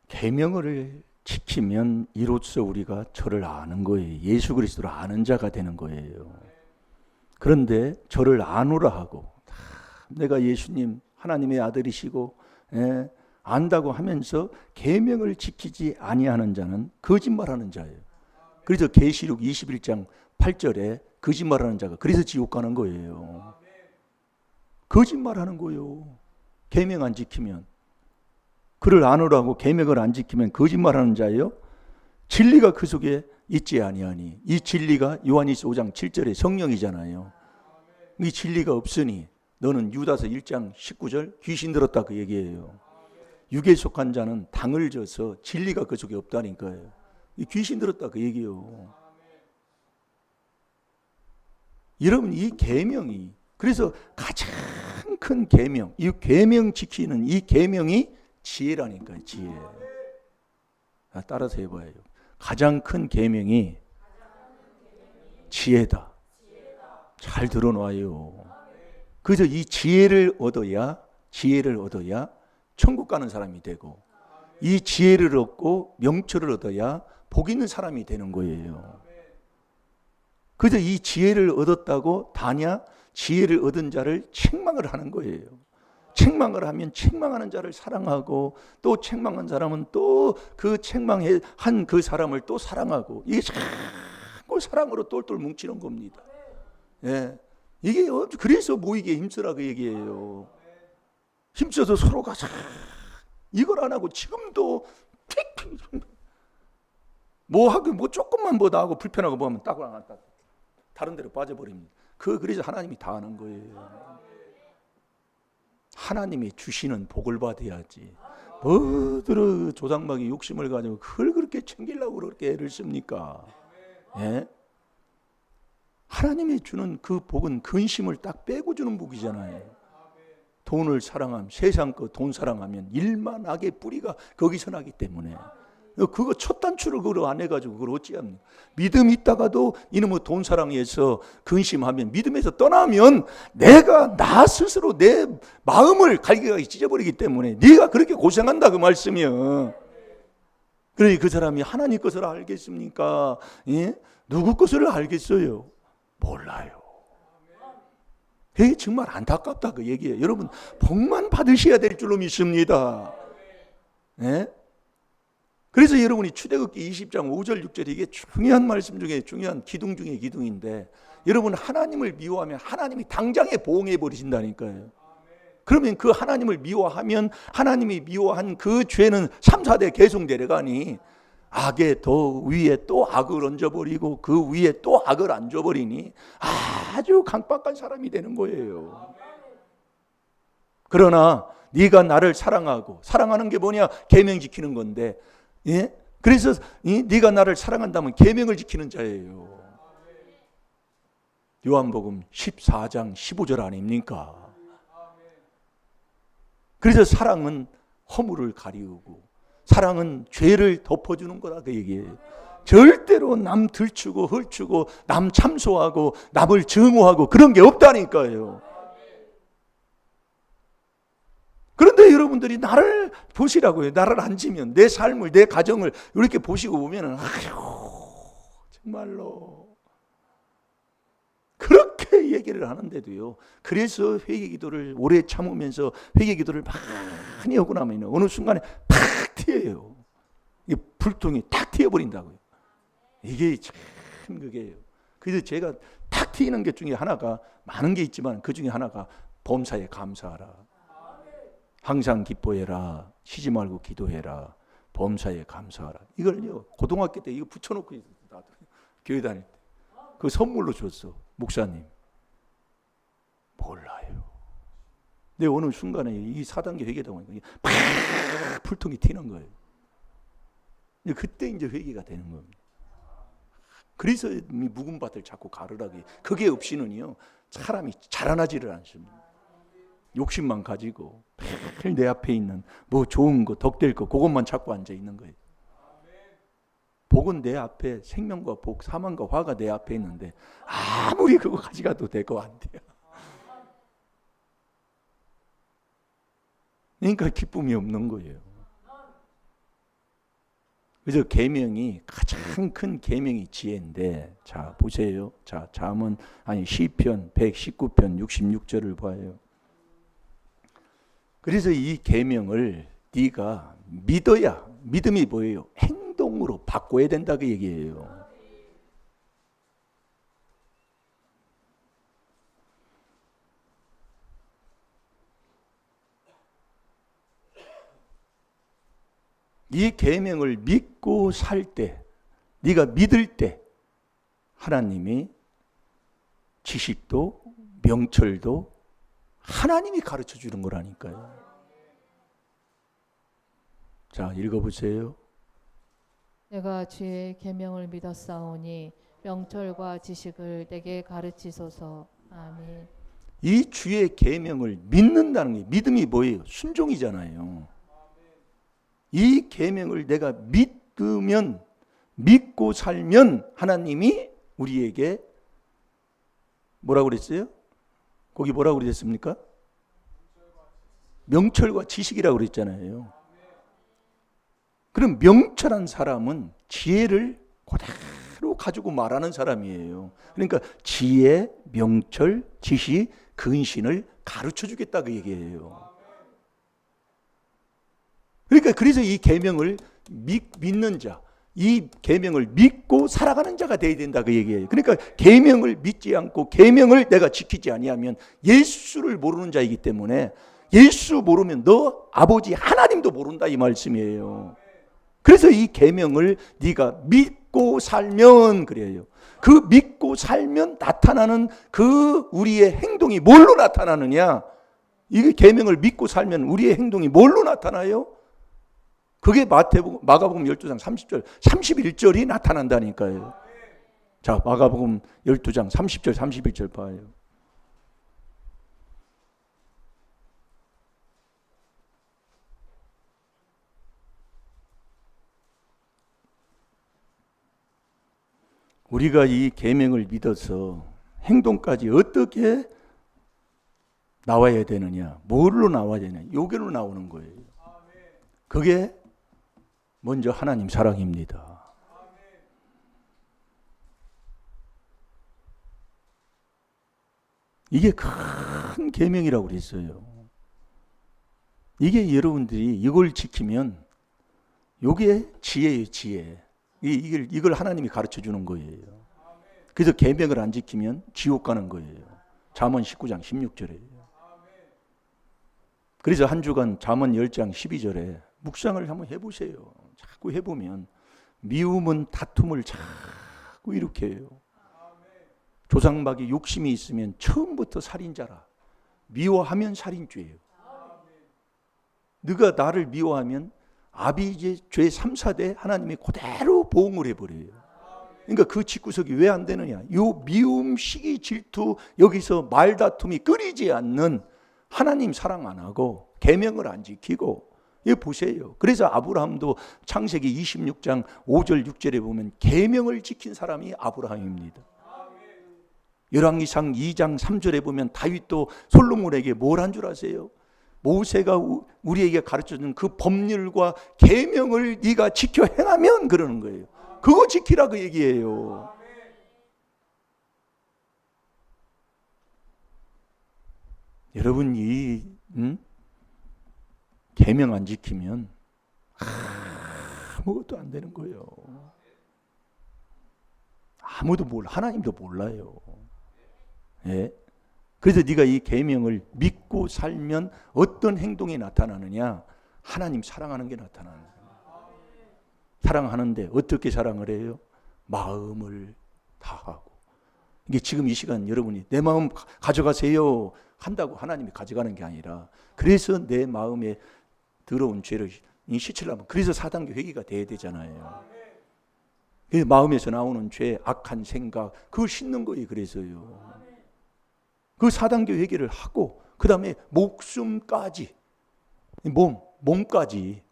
계명을 지키면 이로써 우리가 저를 아는 거예요. 예수 그리스도를 아는 자가 되는 거예요. 그런데 저를 아노라 하고 내가 예수님 하나님의 아들이시고 안다고 하면서 계명을 지키지 아니하는 자는 거짓말하는 자예요. 그래서 계시록 21장 8절에 거짓말하는 자가 그래서 지옥 가는 거예요. 거짓말하는 거예요. 계명 안 지키면. 그를 아노라고 계명을 안 지키면 거짓말하는 자예요. 진리가 그 속에 있지 아니하니. 이 진리가 요한일서 5장 7절의 성령이잖아요. 이 진리가 없으니 너는 유다서 1장 19절 귀신 들었다 그 얘기예요. 육에 속한 자는 당을 져서 진리가 그 속에 없다니까요. 이 귀신 들었다 그 얘기예요. 여러분 이 계명이 그래서 가장 큰 계명, 이 계명 지키는 이 계명이 지혜라니까요. 지혜. 따라서 해봐요. 가장 큰 계명이 지혜다. 잘 들어놔요. 그래서 이 지혜를 얻어야 천국 가는 사람이 되고 이 지혜를 얻고 명철을 얻어야 복 있는 사람이 되는 거예요. 그래서 이 지혜를 얻었다고 다냐 지혜를 얻은 자를 책망을 하는 거예요. 책망을 하면 책망하는 자를 사랑하고 또 책망한 사람은 또 그 책망한 그 사람을 또 사랑하고 이게 자꾸 사랑으로 똘똘 뭉치는 겁니다. 예. 이게 그래서 모이기에 힘쓰라 그 얘기예요. 힘써서 서로가 이걸 안 하고 지금도 뭐 하고 뭐 조금만 뭐 나하고 불편하고 뭐 하면 딱 다른 데로 빠져버립니다. 그래서 하나님이 다 하는 거예요. 하나님이 주시는 복을 받아야지. 뭐들어 조상막이 욕심을 가지고 그걸 그렇게 챙기려고 그렇게 애를 씁니까? 예? 하나님이 주는 그 복은 근심을 딱 빼고 주는 복이잖아요. 돈을 사랑하면 세상 거 돈 사랑하면 일만 악의 뿌리가 거기서 나기 때문에 그거 첫 단추를 그걸 안 해가지고 그걸 어찌합니까? 믿음 있다가도 이놈의 돈 사랑에서 근심하면, 믿음에서 떠나면 내가 나 스스로 내 마음을 갈기갈기 찢어버리기 때문에 네가 그렇게 고생한다 그 말씀이요. 그러니 그 사람이 하나님 것을 알겠습니까? 예? 누구 것을 알겠어요? 몰라요. 이게 정말 안타깝다 그 얘기예요. 여러분 복만 받으셔야 될 줄로 믿습니다. 예? 그래서 여러분이 출애굽기 20장 5절 6절 이게 중요한 말씀 중에 중요한 기둥 중에 기둥인데, 여러분 하나님을 미워하면 하나님이 당장에 보응해 버리신다니까요. 그러면 그 하나님을 미워하면 하나님이 미워한 그 죄는 3, 4대 계속 내려가니 악에 더 위에 또 악을 얹어버리고 그 위에 또 악을 얹어버리니 아주 강박한 사람이 되는 거예요. 그러나 네가 나를 사랑하고, 사랑하는 게 뭐냐? 계명 지키는 건데, 예? 그래서 네가 나를 사랑한다면 계명을 지키는 자예요. 요한복음 14장 15절 아닙니까? 그래서 사랑은 허물을 가리우고 사랑은 죄를 덮어주는 거라 그 얘기예요. 절대로 남 들추고 헐추고 남 참소하고 남을 증오하고 그런 게 없다니까요. 그런데 여러분들이 나를 보시라고요. 나를 앉으면 내 삶을, 내 가정을 이렇게 보시고 보면은 아휴 정말로 그렇게 얘기를 하는데도요. 그래서 회개기도를 오래 참으면서 회개기도를 많이 하고 나면 어느 순간에 팍 튀어요. 이 불통이 탁 튀어버린다고요. 이게 참 그게요. 그래서 제가 탁 튀는 것 중에 하나가, 많은 게 있지만 그 중에 하나가 범사에 감사하라. 항상 기뻐해라. 쉬지 말고 기도해라. 범사에 감사하라. 이걸요 고등학교 때 이거 붙여놓고 있었어. 교회 다닐 때. 그 선물로 줬어. 목사님. 몰라요. 근데 어느 순간에 이 4단계 회개다 보니까 팍 불통이 튀는 거예요. 그때 이제 회개가 되는 겁니다. 그래서 이 묵은 밭을 자꾸 가르라고. 그게 없이는요 사람이 자라나지를 않습니다. 욕심만 가지고 매일 내 앞에 있는 뭐 좋은 거, 덕될 거 그것만 찾고 앉아 있는 거예요. 복은 내 앞에, 생명과 복, 사망과 화가 내 앞에 있는데 아무리 그거 가져가도 되고 안 돼요. 그러니까 기쁨이 없는 거예요. 그래서 계명이 가장 큰 계명이 지혜인데, 자 보세요. 자 잠언 시편 119편 66절을 봐요. 그래서 이 계명을 네가 믿어야, 믿음이 뭐예요? 행동으로 바꿔야 된다 그 얘기예요. 이 계명을 믿고 살 때, 네가 믿을 때 하나님이 지식도 명철도 하나님이 가르쳐 주는 거라니까요. 자 읽어보세요. 내가 주의 계명을 믿었사오니 명철과 지식을 내게 가르치소서. 아멘. 이 주의 계명을 믿는다는 게, 믿음이 뭐예요? 순종이잖아요. 이 계명을 내가 믿으면, 믿고 살면 하나님이 우리에게 뭐라고 그랬어요? 거기 뭐라고 그랬습니까? 명철과 지식이라고 그랬잖아요. 그럼 명철한 사람은 지혜를 그대로 가지고 말하는 사람이에요. 그러니까 지혜, 명철, 지식, 근신을 가르쳐 주겠다 그 얘기예요. 그러니까 그래서 이 계명을 믿는 자, 이 계명을 믿고 살아가는 자가 되어야 된다 그 얘기예요. 그러니까 계명을 믿지 않고 계명을 내가 지키지 아니하면 예수를 모르는 자이기 때문에, 예수 모르면 너 아버지 하나님도 모른다 이 말씀이에요. 그래서 이 계명을 네가 믿고 살면 그래요. 그 믿고 살면 나타나는 그 우리의 행동이 뭘로 나타나느냐? 이 계명을 믿고 살면 우리의 행동이 뭘로 나타나요? 그게 마가복음 12장 30절, 31절이 나타난다니까요. 자, 마가복음 12장 30절, 31절 봐요. 우리가 이 계명을 믿어서 행동까지 어떻게 나와야 되느냐, 뭘로 나와야 되느냐, 요게로 나오는 거예요. 그게 먼저 하나님 사랑입니다. 이게 큰 계명이라고 그랬어요. 이게 여러분들이 이걸 지키면 요게 지혜예요, 지혜. 이걸 하나님이 가르쳐 주는 거예요. 그래서 계명을 안 지키면 지옥 가는 거예요. 잠언 19장 16절에. 그래서 한 주간 잠언 10장 12절에 묵상을 한번 해보세요. 자꾸 해보면 미움은 다툼을 자꾸 일으켜요. 조상막이 욕심이 있으면 처음부터 살인자라. 미워하면 살인죄예요. 네가 나를 미워하면 아비의 죄 3, 4대 하나님이 그대로 보응을 해버려요. 그러니까 그 집구석이 왜 안 되느냐, 요 미움, 시기, 질투, 여기서 말다툼이 끊이지 않는 하나님 사랑 안 하고 계명을 안 지키고. 이거 보세요. 그래서 아브라함도 창세기 26장 5절 6절에 보면 계명을 지킨 사람이 아브라함입니다. 열왕기상 2장 3절에 보면 다윗도 솔로몬에게 뭘 한 줄 아세요? 모세가 우리에게 가르쳐준 그 법률과 계명을 네가 지켜 행하면, 그러는 거예요. 그거 지키라 그 얘기예요. 여러분, 이 계명 안 지키면 아무것도 안 되는 거예요. 아무도 몰라. 하나님도 몰라요. 예? 그래서 네가 이 계명을 믿고 살면 어떤 행동이 나타나느냐? 하나님 사랑하는 게 나타나는 거예요. 사랑하는데 어떻게 사랑을 해요? 마음을 다하고. 이게 지금 이 시간 여러분이 내 마음 가져가세요 한다고 하나님이 가져가는 게 아니라, 그래서 내 마음에 들어온 죄를 씻으려면, 그래서 4단계 회개가 돼야 되잖아요. 마음에서 나오는 죄, 악한 생각, 그걸 씻는 거예요. 그래서요. 그 4단계 회개를 하고 그 다음에 목숨까지, 몸까지,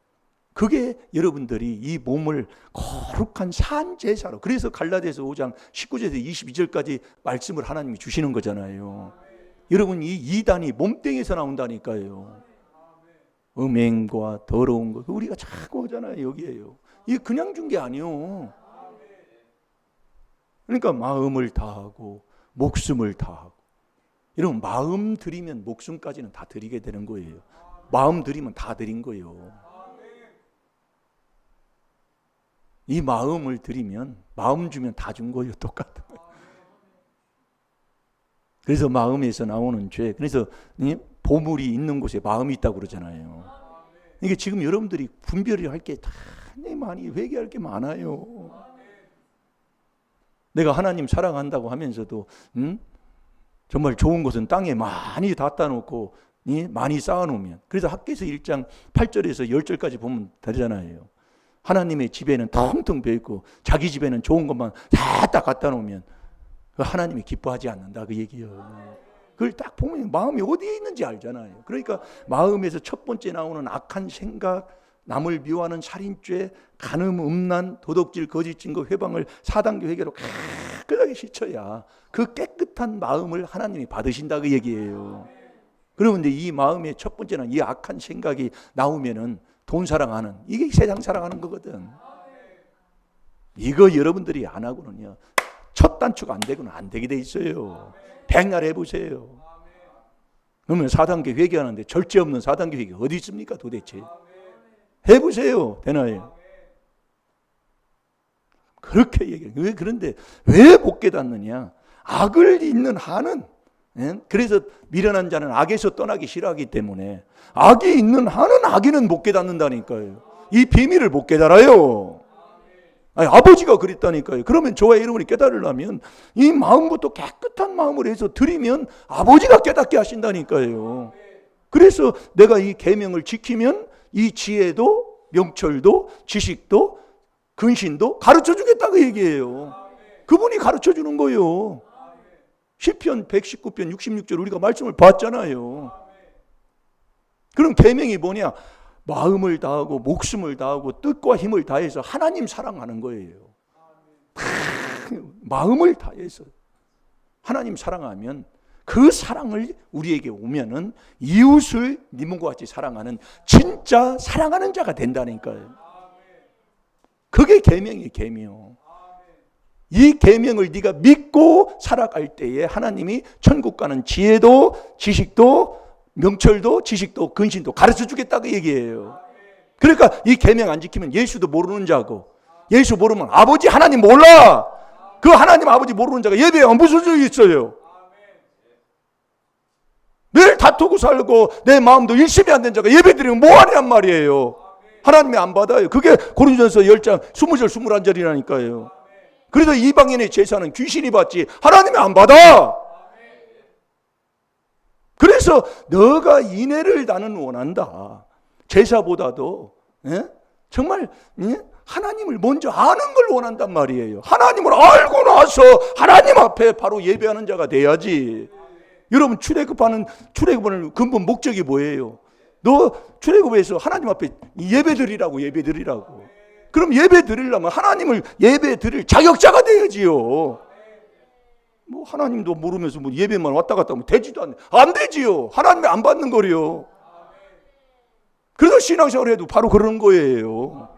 그게 여러분들이 이 몸을 거룩한 산제사로, 그래서 갈라디아서 5장 19절에서 22절까지 말씀을 하나님이 주시는 거잖아요. 여러분, 이 이단이 몸뚱에서 나온다니까요. 음행과 더러운 거 우리가 자꾸 하잖아요. 여기에요. 이게 그냥 준 게 아니에요. 그러니까 마음을 다하고 목숨을 다하고. 여러분, 마음 들이면 목숨까지는 다 드리게 되는 거예요. 마음 들이면 다 드린 거예요. 이 마음을 들이면, 마음 주면 다 준 거예요. 똑같은 거예요. 그래서 마음에서 나오는 죄, 그래서 보물이 있는 곳에 마음이 있다고 그러잖아요. 이게 지금 여러분들이 분별을 할 게 다 많이, 회개할 게 많아요. 내가 하나님 사랑한다고 하면서도 정말 좋은 것은 땅에 많이 갖다 놓고 많이 쌓아놓으면, 그래서 학개서 1장 8절에서 10절까지 보면 되잖아요. 하나님의 집에는 텅텅 비어있고 자기 집에는 좋은 것만 다 갖다 놓으면 하나님이 기뻐하지 않는다, 그 얘기예요. 그걸 딱 보면 마음이 어디에 있는지 알잖아요. 그러니까 마음에서 첫 번째 나오는 악한 생각, 남을 미워하는 살인죄, 간음, 음란, 도둑질, 거짓 증거, 회방을 4단계 회개로 깨끗하게 씻어야 그 깨끗한 마음을 하나님이 받으신다, 그 얘기예요. 그런데 이 마음의 첫 번째는 이 악한 생각이 나오면은 돈 사랑하는, 이게 세상 사랑하는 거거든. 이거 여러분들이 안 하고는요, 첫 단추가 안 되고는 안 되게 돼 있어요. 백날 해보세요. 그러면 4단계 회개하는데 절제 없는 4단계 회개 어디 있습니까 도대체? 해보세요. 되나요? 그렇게 얘기해요. 왜, 그런데 왜 못 깨닫느냐? 악을 잇는 한은, 그래서 미련한 자는 악에서 떠나기 싫어하기 때문에, 악이 있는 한은 악에는 못 깨닫는다니까요. 이 비밀을 못 깨달아요. 아니, 아버지가 그랬다니까요. 그러면 저와 여러분이 깨달으려면 이 마음부터 깨끗한 마음을 해서 드리면 아버지가 깨닫게 하신다니까요. 그래서 내가 이 계명을 지키면 이 지혜도, 명철도, 지식도, 근신도 가르쳐 주겠다, 그 얘기예요. 그분이 가르쳐 주는 거예요. 시편 119편 66절 우리가 말씀을 봤잖아요. 그럼 계명이 뭐냐? 마음을 다하고 목숨을 다하고 뜻과 힘을 다해서 하나님 사랑하는 거예요. 마음을 다해서 하나님 사랑하면 그 사랑을 우리에게 오면은 이웃을 네 몸과 같이 사랑하는 진짜 사랑하는 자가 된다니까요. 그게 계명이에요, 계명. 이 계명을 네가 믿고 살아갈 때에 하나님이 천국 가는 지혜도 지식도 명철도 지식도 근신도 가르쳐 주겠다 그 얘기예요. 그러니까 이 계명 안 지키면 예수도 모르는 자고, 예수 모르면 아버지 하나님 몰라. 그 하나님 아버지 모르는 자가 예배에 무슨 소용이 있어요. 늘 다투고 살고 내 마음도 일심이 안 된 자가 예배 드리면 뭐하냔 말이에요. 하나님이 안 받아요. 그게 고린도전서 10장 20절 21절이라니까요. 그래서 이방인의 제사는 귀신이 받지 하나님이 안 받아. 그래서 너가 인애를 나는 원한다. 제사보다도 정말 하나님을 먼저 아는 걸 원한단 말이에요. 하나님을 알고 나서 하나님 앞에 바로 예배하는 자가 돼야지. 여러분 출애굽하는 근본 목적이 뭐예요? 너 출애굽에서 하나님 앞에 예배 드리라고. 그럼 예배 드리려면 하나님을 예배 드릴 자격자가 돼야지요. 뭐 하나님도 모르면서 뭐 예배만 왔다 갔다 하면 되지도 않네. 안 되지요. 하나님이 안 받는 거래요. 그래서 신앙생활을 해도 바로 그런 거예요.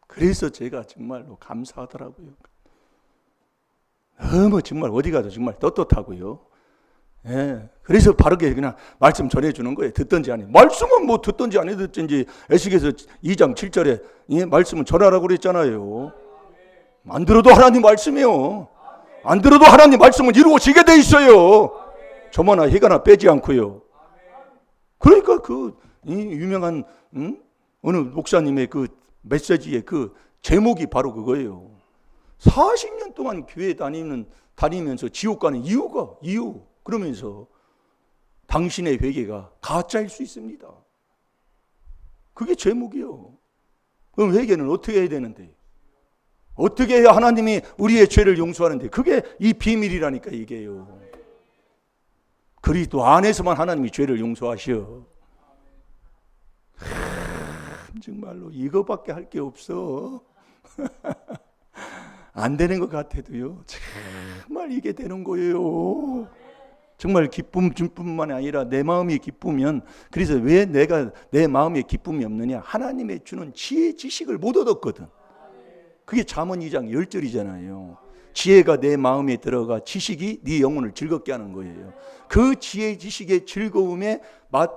그래서 제가 정말로 감사하더라고요. 너무 정말 어디 가도 정말 떳떳하고요. 예, 그래서 바르게 그냥 말씀 전해주는 거예요. 듣든지 아니. 말씀은 뭐 듣든지 안 듣든지 에스겔서 2장 7절에 말씀은 전하라고 그랬잖아요. 안 들어도 하나님 말씀이요. 안 들어도 하나님 말씀은 이루어지게 돼 있어요. 저마나 해가나 빼지 않고요. 그러니까 그 유명한 어느 목사님의 그 메시지의 그 제목이 바로 그거예요. 40년 동안 교회 다니면서 지옥 가는 이유 그러면서 당신의 회개가 가짜일 수 있습니다. 그게 제목이요. 그럼 회개는 어떻게 해야 되는데? 어떻게 해야 하나님이 우리의 죄를 용서하는데? 그게 이 비밀이라니까 이게요. 그리스도 안에서만 하나님이 죄를 용서하셔. 정말로 이거밖에 할 게 없어. 안 되는 것 같아도요. 정말 이게 되는 거예요. 정말 기쁨뿐만 아니라 내 마음이 기쁘면, 그래서 왜 내가 내 마음에 기쁨이 없느냐? 하나님의 주는 지혜 지식을 못 얻었거든. 그게 잠언 2장 10절이잖아요. 지혜가 내 마음에 들어가 지식이 네 영혼을 즐겁게 하는 거예요. 그 지혜 지식의 즐거움에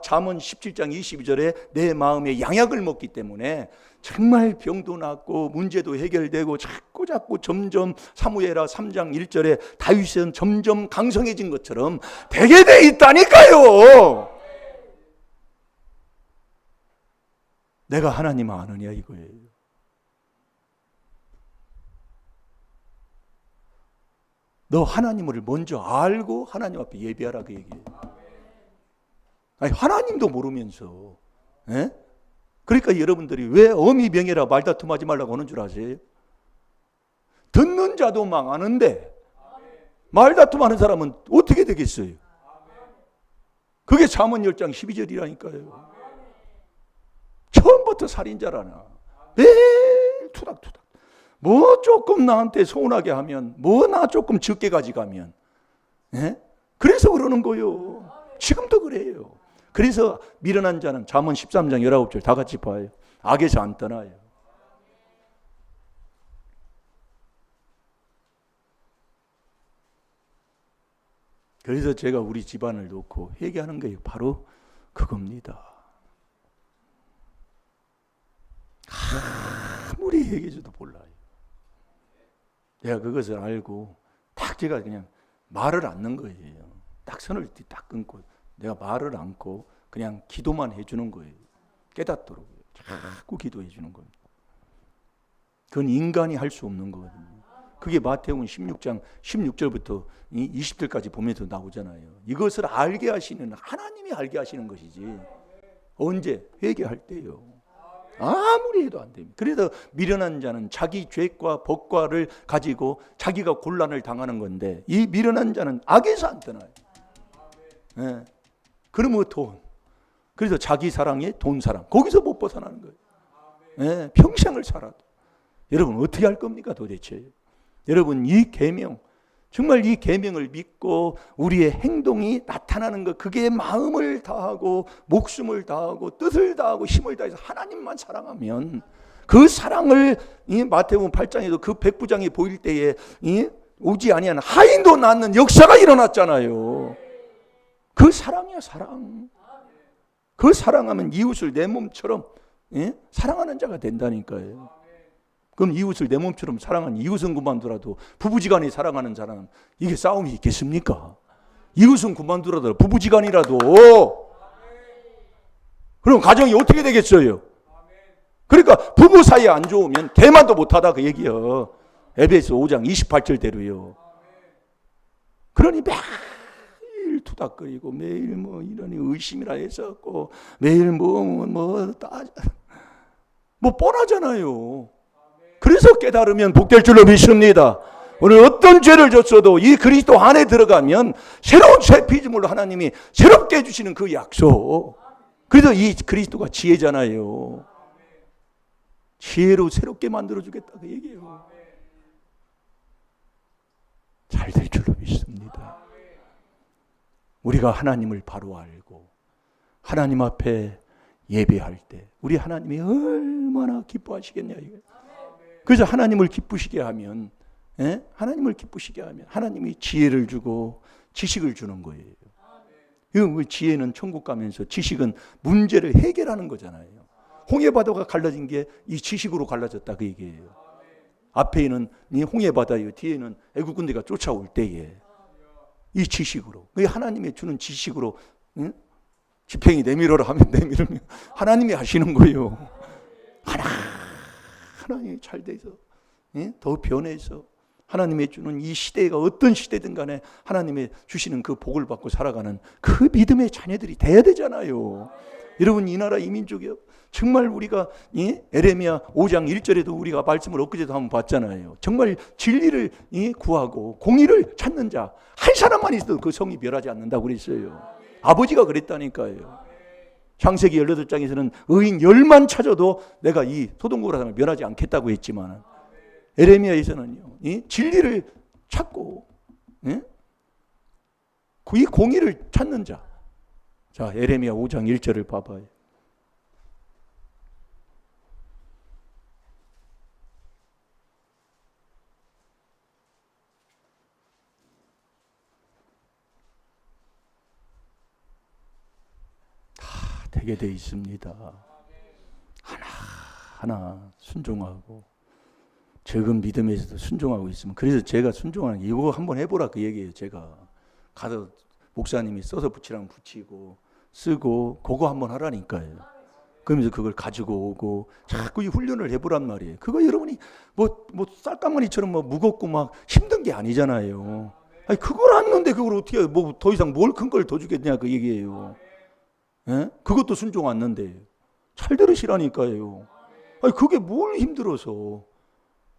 잠언 17장 22절에 내 마음에 양약을 먹기 때문에 정말 병도 낫고 문제도 해결되고 자꾸 점점 사무엘하 3장 1절에 다윗은 점점 강성해진 것처럼 되게 돼 있다니까요. 내가 하나님 아느냐 이거예요. 너 하나님을 먼저 알고 하나님 앞에 예배하라 그 얘기예요. 아니, 하나님도 모르면서 그러니까 여러분들이 왜 어미 명예라 말다툼하지 말라고 하는 줄 아세요? 듣는 자도 망하는데 말다툼하는 사람은 어떻게 되겠어요? 그게 잠언 10장 12절이라니까요. 처음부터 살인자라나 매일 투닥투닥 뭐 조금 나한테 서운하게 하면 뭐 나 조금 적게 가져가면 그래서 그러는 거예요. 지금도 그래요. 그래서 미련한 자는 잠언 13장 19절 다 같이 봐요. 악에서 안 떠나요. 그래서 제가 우리 집안을 놓고 회개하는 게 바로 그겁니다. 아무리 회개해줘도 몰라요. 내가 그것을 알고 딱 제가 그냥 말을 않는 거예요. 딱 선을 딱 끊고 내가 말을 않고 그냥 기도만 해주는 거예요. 깨닫도록 자꾸 기도해 주는 겁니다. 그건 인간이 할 수 없는 거거든요. 그게 마태복음 16장 16절부터 20절까지 보면서 나오잖아요. 이것을 알게 하시는 하나님이 알게 하시는 것이지. 언제? 회개할 때요. 아무리 해도 안 됩니다. 그래서 미련한 자는 자기 죄과 법과를 가지고 자기가 곤란을 당하는 건데, 이 미련한 자는 악에서 안 떠나요. 네. 그러면 돈. 그래서 자기 사랑에 돈 사랑. 거기서 못 벗어나는 거예요. 예, 평생을 살아도 여러분 어떻게 할 겁니까 도대체? 여러분 이 계명, 정말 이 계명을 믿고 우리의 행동이 나타나는 것, 그게 마음을 다하고 목숨을 다하고 뜻을 다하고 힘을 다해서 하나님만 사랑하면, 그 사랑을 이 마태복음 8장에도 그 백부장이 보일 때에 이 오지 아니한 하인도 낳는 역사가 일어났잖아요. 그 사랑이야, 사랑. 그 사랑하면 이웃을 내 몸처럼 사랑하는 자가 된다니까요. 그럼 이웃을 내 몸처럼 사랑하는 이웃은 그만두라도 부부지간에 사랑하는 자는 이게 싸움이 있겠습니까? 이웃은 그만두라도 부부지간이라도 그럼 가정이 어떻게 되겠어요? 그러니까 부부 사이 안 좋으면 대만도 못하다 그 얘기요. 에베소 5장 28절대로요. 그러니 매일 투닥거리고 매일 뭐 이러니 의심이라 했었고 매일 뭐 뻔하잖아요. 그래서 깨달으면 복될 줄로 믿습니다. 오늘 어떤 죄를 졌어도 이 그리스도 안에 들어가면 새로운 새 피조물로 하나님이 새롭게 해주시는 그 약속. 그래서 이 그리스도가 지혜잖아요. 지혜로 새롭게 만들어주겠다 그 얘기예요. 잘 될 줄로 믿습니다. 우리가 하나님을 바로 알고 하나님 앞에 예배할 때 우리 하나님이 얼마나 기뻐하시겠냐 이거예요. 그래서 하나님을 기쁘시게 하면, 하나님을 기쁘시게 하면 하나님이 지혜를 주고 지식을 주는 거예요. 이 지혜는 천국 가면서, 지식은 문제를 해결하는 거잖아요. 홍해바다가 갈라진 게 이 지식으로 갈라졌다 그 얘기예요. 앞에 있는 이 홍해바다요, 뒤에는 애국 군대가 쫓아올 때에 이 지식으로, 그 하나님이 주는 지식으로 지팽이 내밀어라 하면 내밀으면 하나님이 하시는 거예요. 하나님이 잘 돼서 더 변해서 하나님이 주는 이 시대가 어떤 시대든 간에 하나님의 주시는 그 복을 받고 살아가는 그 믿음의 자녀들이 돼야 되잖아요. 여러분 이 나라 이 민족이요, 정말 우리가 에레미야 5장 1절에도 우리가 말씀을 엊그제도 한번 봤잖아요. 정말 진리를 구하고 공의를 찾는 자 한 사람만 있어도 그 성이 멸하지 않는다고 그랬어요. 아버지가 그랬다니까요. 창세기 18장에서는 의인 10만 찾아도 내가 이 소돔고모라를 멸하지 않겠다고 했지만, 에레미야에서는요, 진리를 찾고 이 공의를 찾는 자. 자, 에레미야 5장 1절을 봐봐요. 되게 돼 있습니다. 하나하나 순종하고 적은 믿음에서도 순종하고 있으면, 그래서 제가 순종하는 게 이거 한번 해보라 그 얘기예요. 제가 가서 목사님이 써서 붙이라면 붙이고 쓰고 그거 한번 하라니까요. 그러면서 그걸 가지고 오고 자꾸 이 훈련을 해보란 말이에요. 그거 여러분이 뭐 쌀가마니처럼 뭐 무겁고 막 힘든 게 아니잖아요. 아니 그걸 하는데 그걸 어떻게 뭐 더 이상 뭘 큰 걸 더 주겠냐 그 얘기예요. 그것도 순종 않는데 잘 들으시라니까요. 아니 그게 뭘 힘들어서,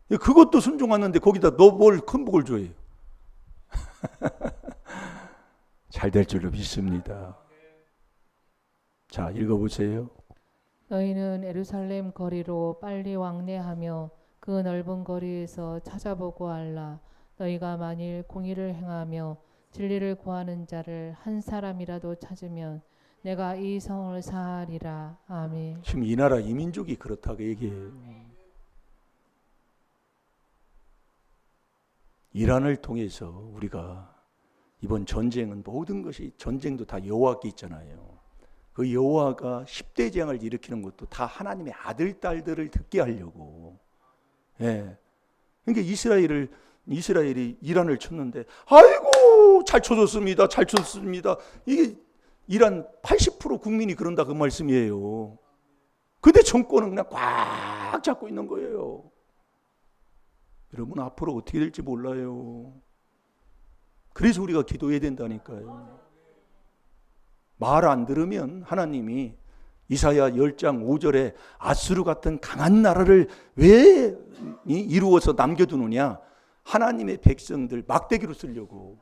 그것도 순종 않는데 거기다 너 뭘 큰 복을 줘요. 잘 될 줄로 믿습니다. 자, 읽어보세요. 너희는 예루살렘 거리로 빨리 왕래하며 그 넓은 거리에서 찾아보고 알라. 너희가 만일 공의를 행하며 진리를 구하는 자를 한 사람이라도 찾으면 내가 이 성을 사하리라. 아멘. 지금 이 나라 이 민족이 그렇다고 얘기해요. 이란을 통해서 우리가 이번 전쟁은 모든 것이, 전쟁도 다 여호와께 있잖아요. 그 여호와가 10대 재앙을 일으키는 것도 다 하나님의 아들 딸들을 듣게 하려고. 예. 그러니까 이스라엘이 이란을 쳤는데 아이고 잘 쳐줬습니다. 잘 쳤습니다. 이게 이란 80% 국민이 그런다 그 말씀이에요. 근데 정권은 그냥 꽉 잡고 있는 거예요. 여러분 앞으로 어떻게 될지 몰라요. 그래서 우리가 기도해야 된다니까요. 말 안 들으면 하나님이 이사야 10장 5절에 아수르 같은 강한 나라를 왜 이루어서 남겨두느냐. 하나님의 백성들 막대기로 쓰려고.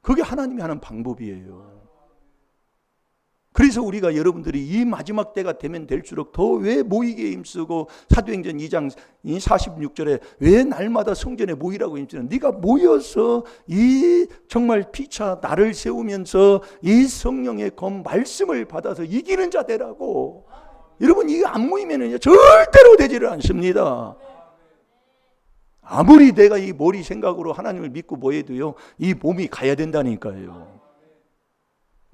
그게 하나님이 하는 방법이에요. 그래서 우리가 여러분들이 이 마지막 때가 되면 될수록 더 왜 모이기에 힘쓰고 사도행전 2장 46절에 왜 날마다 성전에 모이라고 힘쓰는, 네가 모여서 이 정말 피차 나를 세우면서 이 성령의 검 말씀을 받아서 이기는 자 되라고. 여러분, 이거 안 모이면은요 절대로 되지를 않습니다. 아무리 내가 이 머리 생각으로 하나님을 믿고 뭐 해도요, 이 몸이 가야 된다니까요.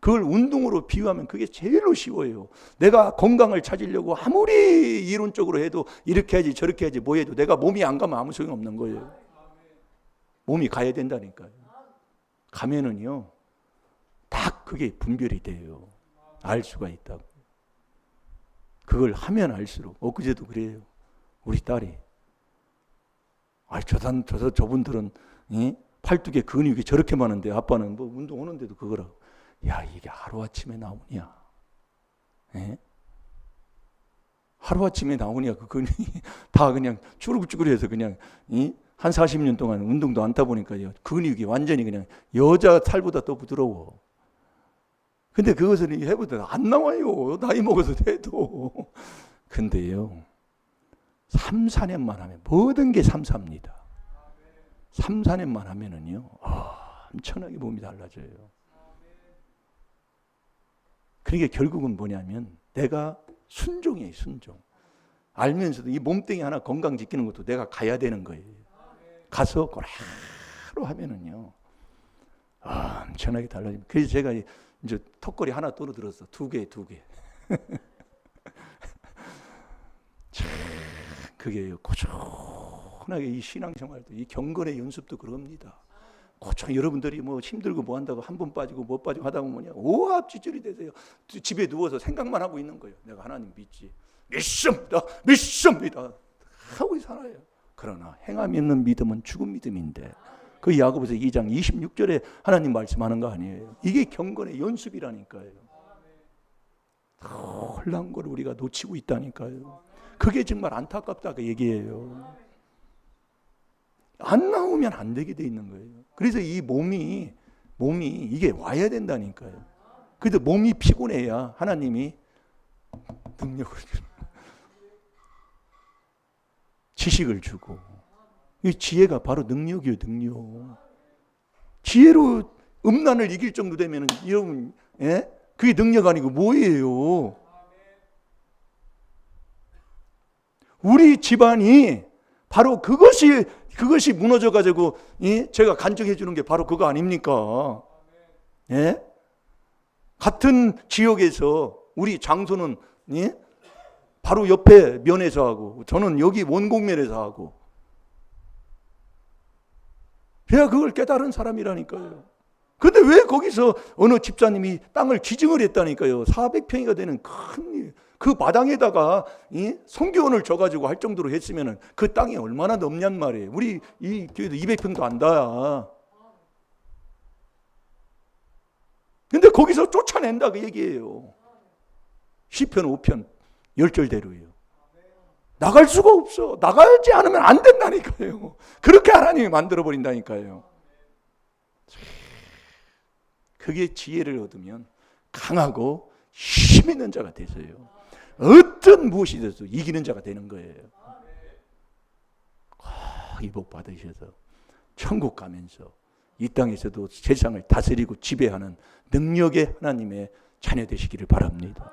그걸 운동으로 비유하면 그게 제일로 쉬워요. 내가 건강을 찾으려고 아무리 이론적으로 해도 이렇게 해야지 저렇게 해야지 뭐 해도 내가 몸이 안 가면 아무 소용 없는 거예요. 몸이 가야 된다니까요. 가면은요 딱 그게 분별이 돼요. 알 수가 있다고. 그걸 하면 알수록. 엊그제도 그래요. 우리 딸이 저분들은 팔뚝에 근육이 저렇게 많은데 아빠는 뭐 운동하는데도 그거라고. 야, 이게 하루아침에 나오냐? 예? 하루아침에 나오냐? 그 근육이 다 그냥 쭈글쭈글해서 그냥 한 40년 동안 운동도 안 타보니까요, 근육이 완전히 그냥 여자 살보다 더 부드러워. 근데 그것을 해보다 안 나와요. 나이 먹어서 해도. 근데요, 3, 4년만 하면 모든 게 3, 4입니다. 3, 4년만 하면은요, 엄청나게 몸이 달라져요. 그러니까 결국은 뭐냐면 내가 순종이에요. 순종. 알면서도 이 몸뚱이 하나 건강 지키는 것도 내가 가야 되는 거예요. 가서 고라로 하면은요 엄청나게 달라집니다. 그래서 제가 이제 턱걸이 하나 또로 들었어. 2개. 그게 꾸준하게 이 신앙생활도, 이 경건의 연습도 그럽니다. 고참 여러분들이 뭐 힘들고 뭐 한다고 한 번 빠지고 못 빠지고 하다 보면 오합지졸이 되세요. 집에 누워서 생각만 하고 있는 거예요. 내가 하나님 믿지, 믿습니다 하고 살아요. 그러나 행함이 있는 믿음은 죽은 믿음인데, 그 야고보서 2장 26절에 하나님 말씀하는 거 아니에요. 이게 경건의 연습이라니까요. 홀란 걸 우리가 놓치고 있다니까요. 그게 정말 안타깝다 그 얘기예요. 안 나오면 안 되게 돼 있는 거예요. 그래서 이 몸이 이게 와야 된다니까요. 그래도 몸이 피곤해야 하나님이 능력을 주고 지식을 주고. 이 지혜가 바로 능력이에요. 능력. 지혜로 음란을 이길 정도 되면 여러분, 그게 능력 아니고 뭐예요? 우리 집안이 바로 그것이 무너져가지고 제가 간증해 주는 게 바로 그거 아닙니까? 예? 같은 지역에서 우리 장소는 바로 옆에 면에서 하고 저는 여기 원곡면에서 하고, 제가 그걸 깨달은 사람이라니까요. 근데 왜 거기서 어느 집사님이 땅을 기증을 했다니까요. 400평이가 되는 큰 그 마당에다가 성교원을 줘가지고 할 정도로 했으면은 그 땅이 얼마나 넓냔 말이에요. 우리 이 교회도 200평도 안 다. 근데 거기서 쫓아낸다 그 얘기예요. 시편 5편 10절대로예요. 나갈 수가 없어. 나가지 않으면 안 된다니까요. 그렇게 하나님이 만들어버린다니까요. 그게 지혜를 얻으면 강하고 힘 있는 자가 되세요. 어떤 무엇이 돼도 이기는 자가 되는 거예요. 이 복 받으셔서 천국 가면서 이 땅에서도 세상을 다스리고 지배하는 능력의 하나님의 자녀 되시기를 바랍니다.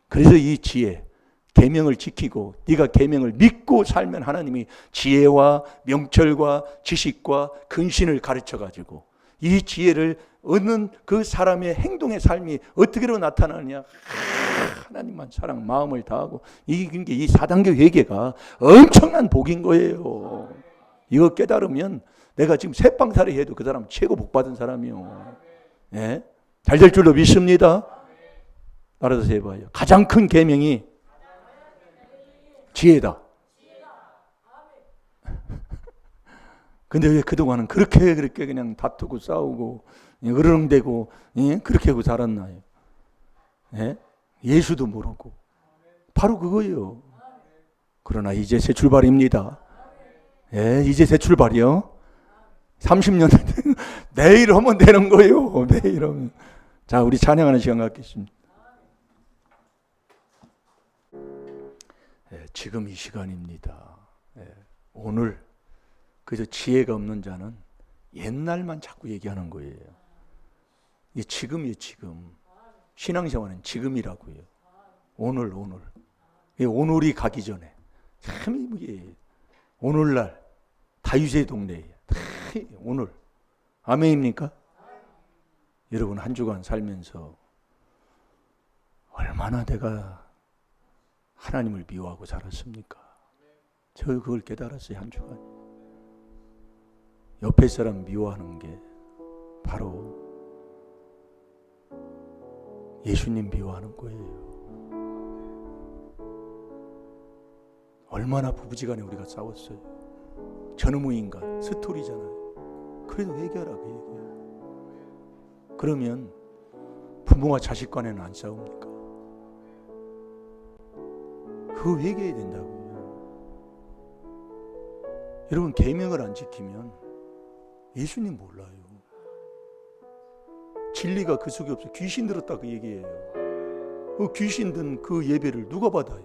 그래서 이 지혜, 계명을 지키고 네가 계명을 믿고 살면 하나님이 지혜와 명철과 지식과 근신을 가르쳐가지고 이 지혜를 얻는 그 사람의 행동의 삶이 어떻게로 나타나느냐? 하나님만 사랑, 마음을 다하고 이 4단계 회개가 엄청난 복인 거예요. 이거 깨달으면 내가 지금 새빵살이 해도 그 사람 최고 복 받은 사람이요. 예? 잘 될 줄로 믿습니다. 알아서 해봐요. 가장 큰 계명이 지혜다. 근데 왜 그동안은 그렇게 그냥 다투고 싸우고 으르렁대고 그렇게 하고 살았나요? 예? 예수도 모르고. 바로 그거예요. 그러나 이제 새 출발입니다. 예, 이제 새 출발이요. 30년 내일 하면 되는 거예요. 내일 하면. 자, 우리 찬양하는 시간 갖겠습니다. 지금 이 시간입니다. 오늘. 그래서 지혜가 없는 자는 옛날만 자꾸 얘기하는 거예요. 이게 지금이에요. 지금. 신앙생활은 지금이라고요. 오늘. 오늘이 가기 전에. 참 이게 오늘날 다윗의 동네에 오늘. 아멘입니까? 여러분 한 주간 살면서 얼마나 내가 하나님을 미워하고 살았습니까? 저 그걸 깨달았어요. 한 주간. 옆에 사람 미워하는 게 바로 예수님 미워하는 거예요. 얼마나 부부지간에 우리가 싸웠어요. 저놈의 인간 스토리잖아요. 그래도 회개하라고 얘기해요. 그러면 부모와 자식 간에는 안 싸웁니까? 그거 회개해야 된다고요. 여러분 계명을 안 지키면 예수님 몰라요. 진리가 그 속에 없어. 귀신 들었다 그 얘기예요. 그 귀신 든 그 예배를 누가 받아요?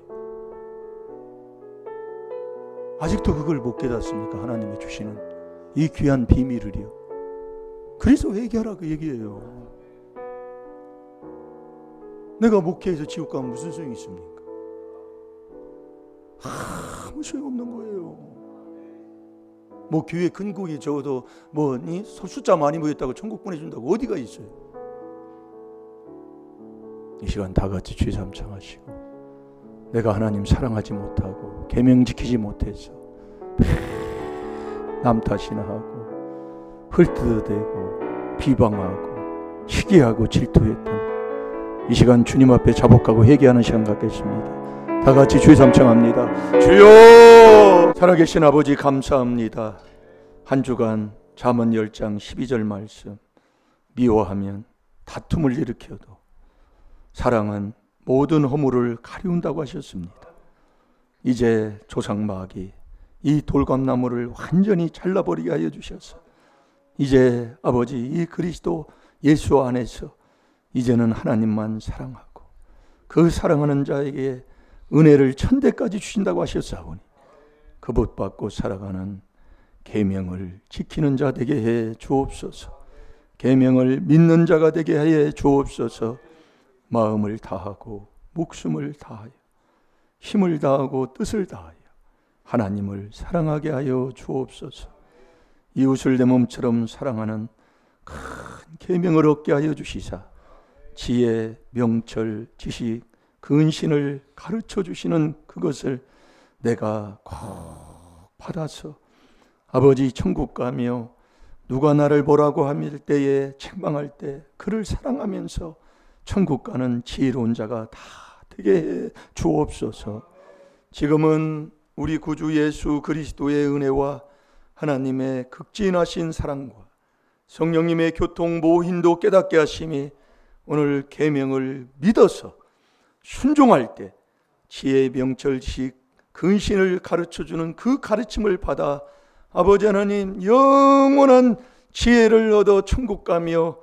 아직도 그걸 못 깨닫습니까? 하나님이 주시는 이 귀한 비밀을요. 그래서 회개하라 그 얘기예요. 내가 목회해서 지옥 가면 무슨 소용이 있습니까? 아무 소용없는 거예요. 뭐 교회 근국이 적어도 숫자 많이 모였다고 천국 보내준다고 어디가 있어요? 이 시간 다 같이 주의 삼창하시고, 내가 하나님 사랑하지 못하고 계명 지키지 못해서 남 탓이나 하고 헐뜯어대고 비방하고 시기하고 질투했던 이 시간 주님 앞에 자복하고 회개하는 시간 갖겠습니다. 다 같이 주의 삼창합니다. 주여! 살아계신 아버지 감사합니다. 한 주간 잠언 10장 12절 말씀, 미워하면 다툼을 일으켜도 사랑은 모든 허물을 가리운다고 하셨습니다. 이제 조상 마귀 이 돌감나무를 완전히 잘라버리게 하여 주셔서 이제 아버지 이 그리스도 예수 안에서 이제는 하나님만 사랑하고 그 사랑하는 자에게 은혜를 천대까지 주신다고 하셨사오니 그 복 받고 살아가는 계명을 지키는 자 되게 해 주옵소서. 계명을 믿는 자가 되게 해 주옵소서. 마음을 다하고 목숨을 다하여 힘을 다하고 뜻을 다하여 하나님을 사랑하게 하여 주옵소서. 이웃을 내 몸처럼 사랑하는 큰 계명을 얻게 하여 주시사 지혜, 명철, 지식, 근신을 가르쳐 주시는 그것을 내가 꼭 받아서 아버지 천국 가며 누가 나를 보라고 할 때에 책망할 때 그를 사랑하면서 천국 가는 지혜로운 자가 다 되게 해 주옵소서. 지금은 우리 구주 예수 그리스도의 은혜와 하나님의 극진하신 사랑과 성령님의 교통 모힌도 깨닫게 하심이 오늘 계명을 믿어서 순종할 때 지혜, 명철, 지식, 근신을 가르쳐주는 그 가르침을 받아 아버지 하나님 영원한 지혜를 얻어 천국 가며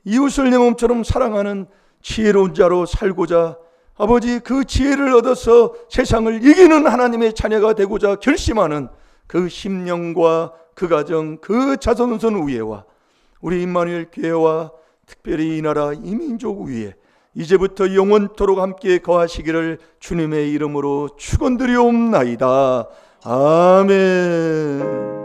이웃을 내 몸처럼 사랑하는 지혜로운 자로 살고자 아버지 그 지혜를 얻어서 세상을 이기는 하나님의 자녀가 되고자 결심하는 그 심령과 그 가정, 그 자손손 위에와 우리 임마누엘 교회와 특별히 이 나라 이 민족 위에 이제부터 영원토록 함께 거하시기를 주님의 이름으로 축원드리옵나이다. 아멘.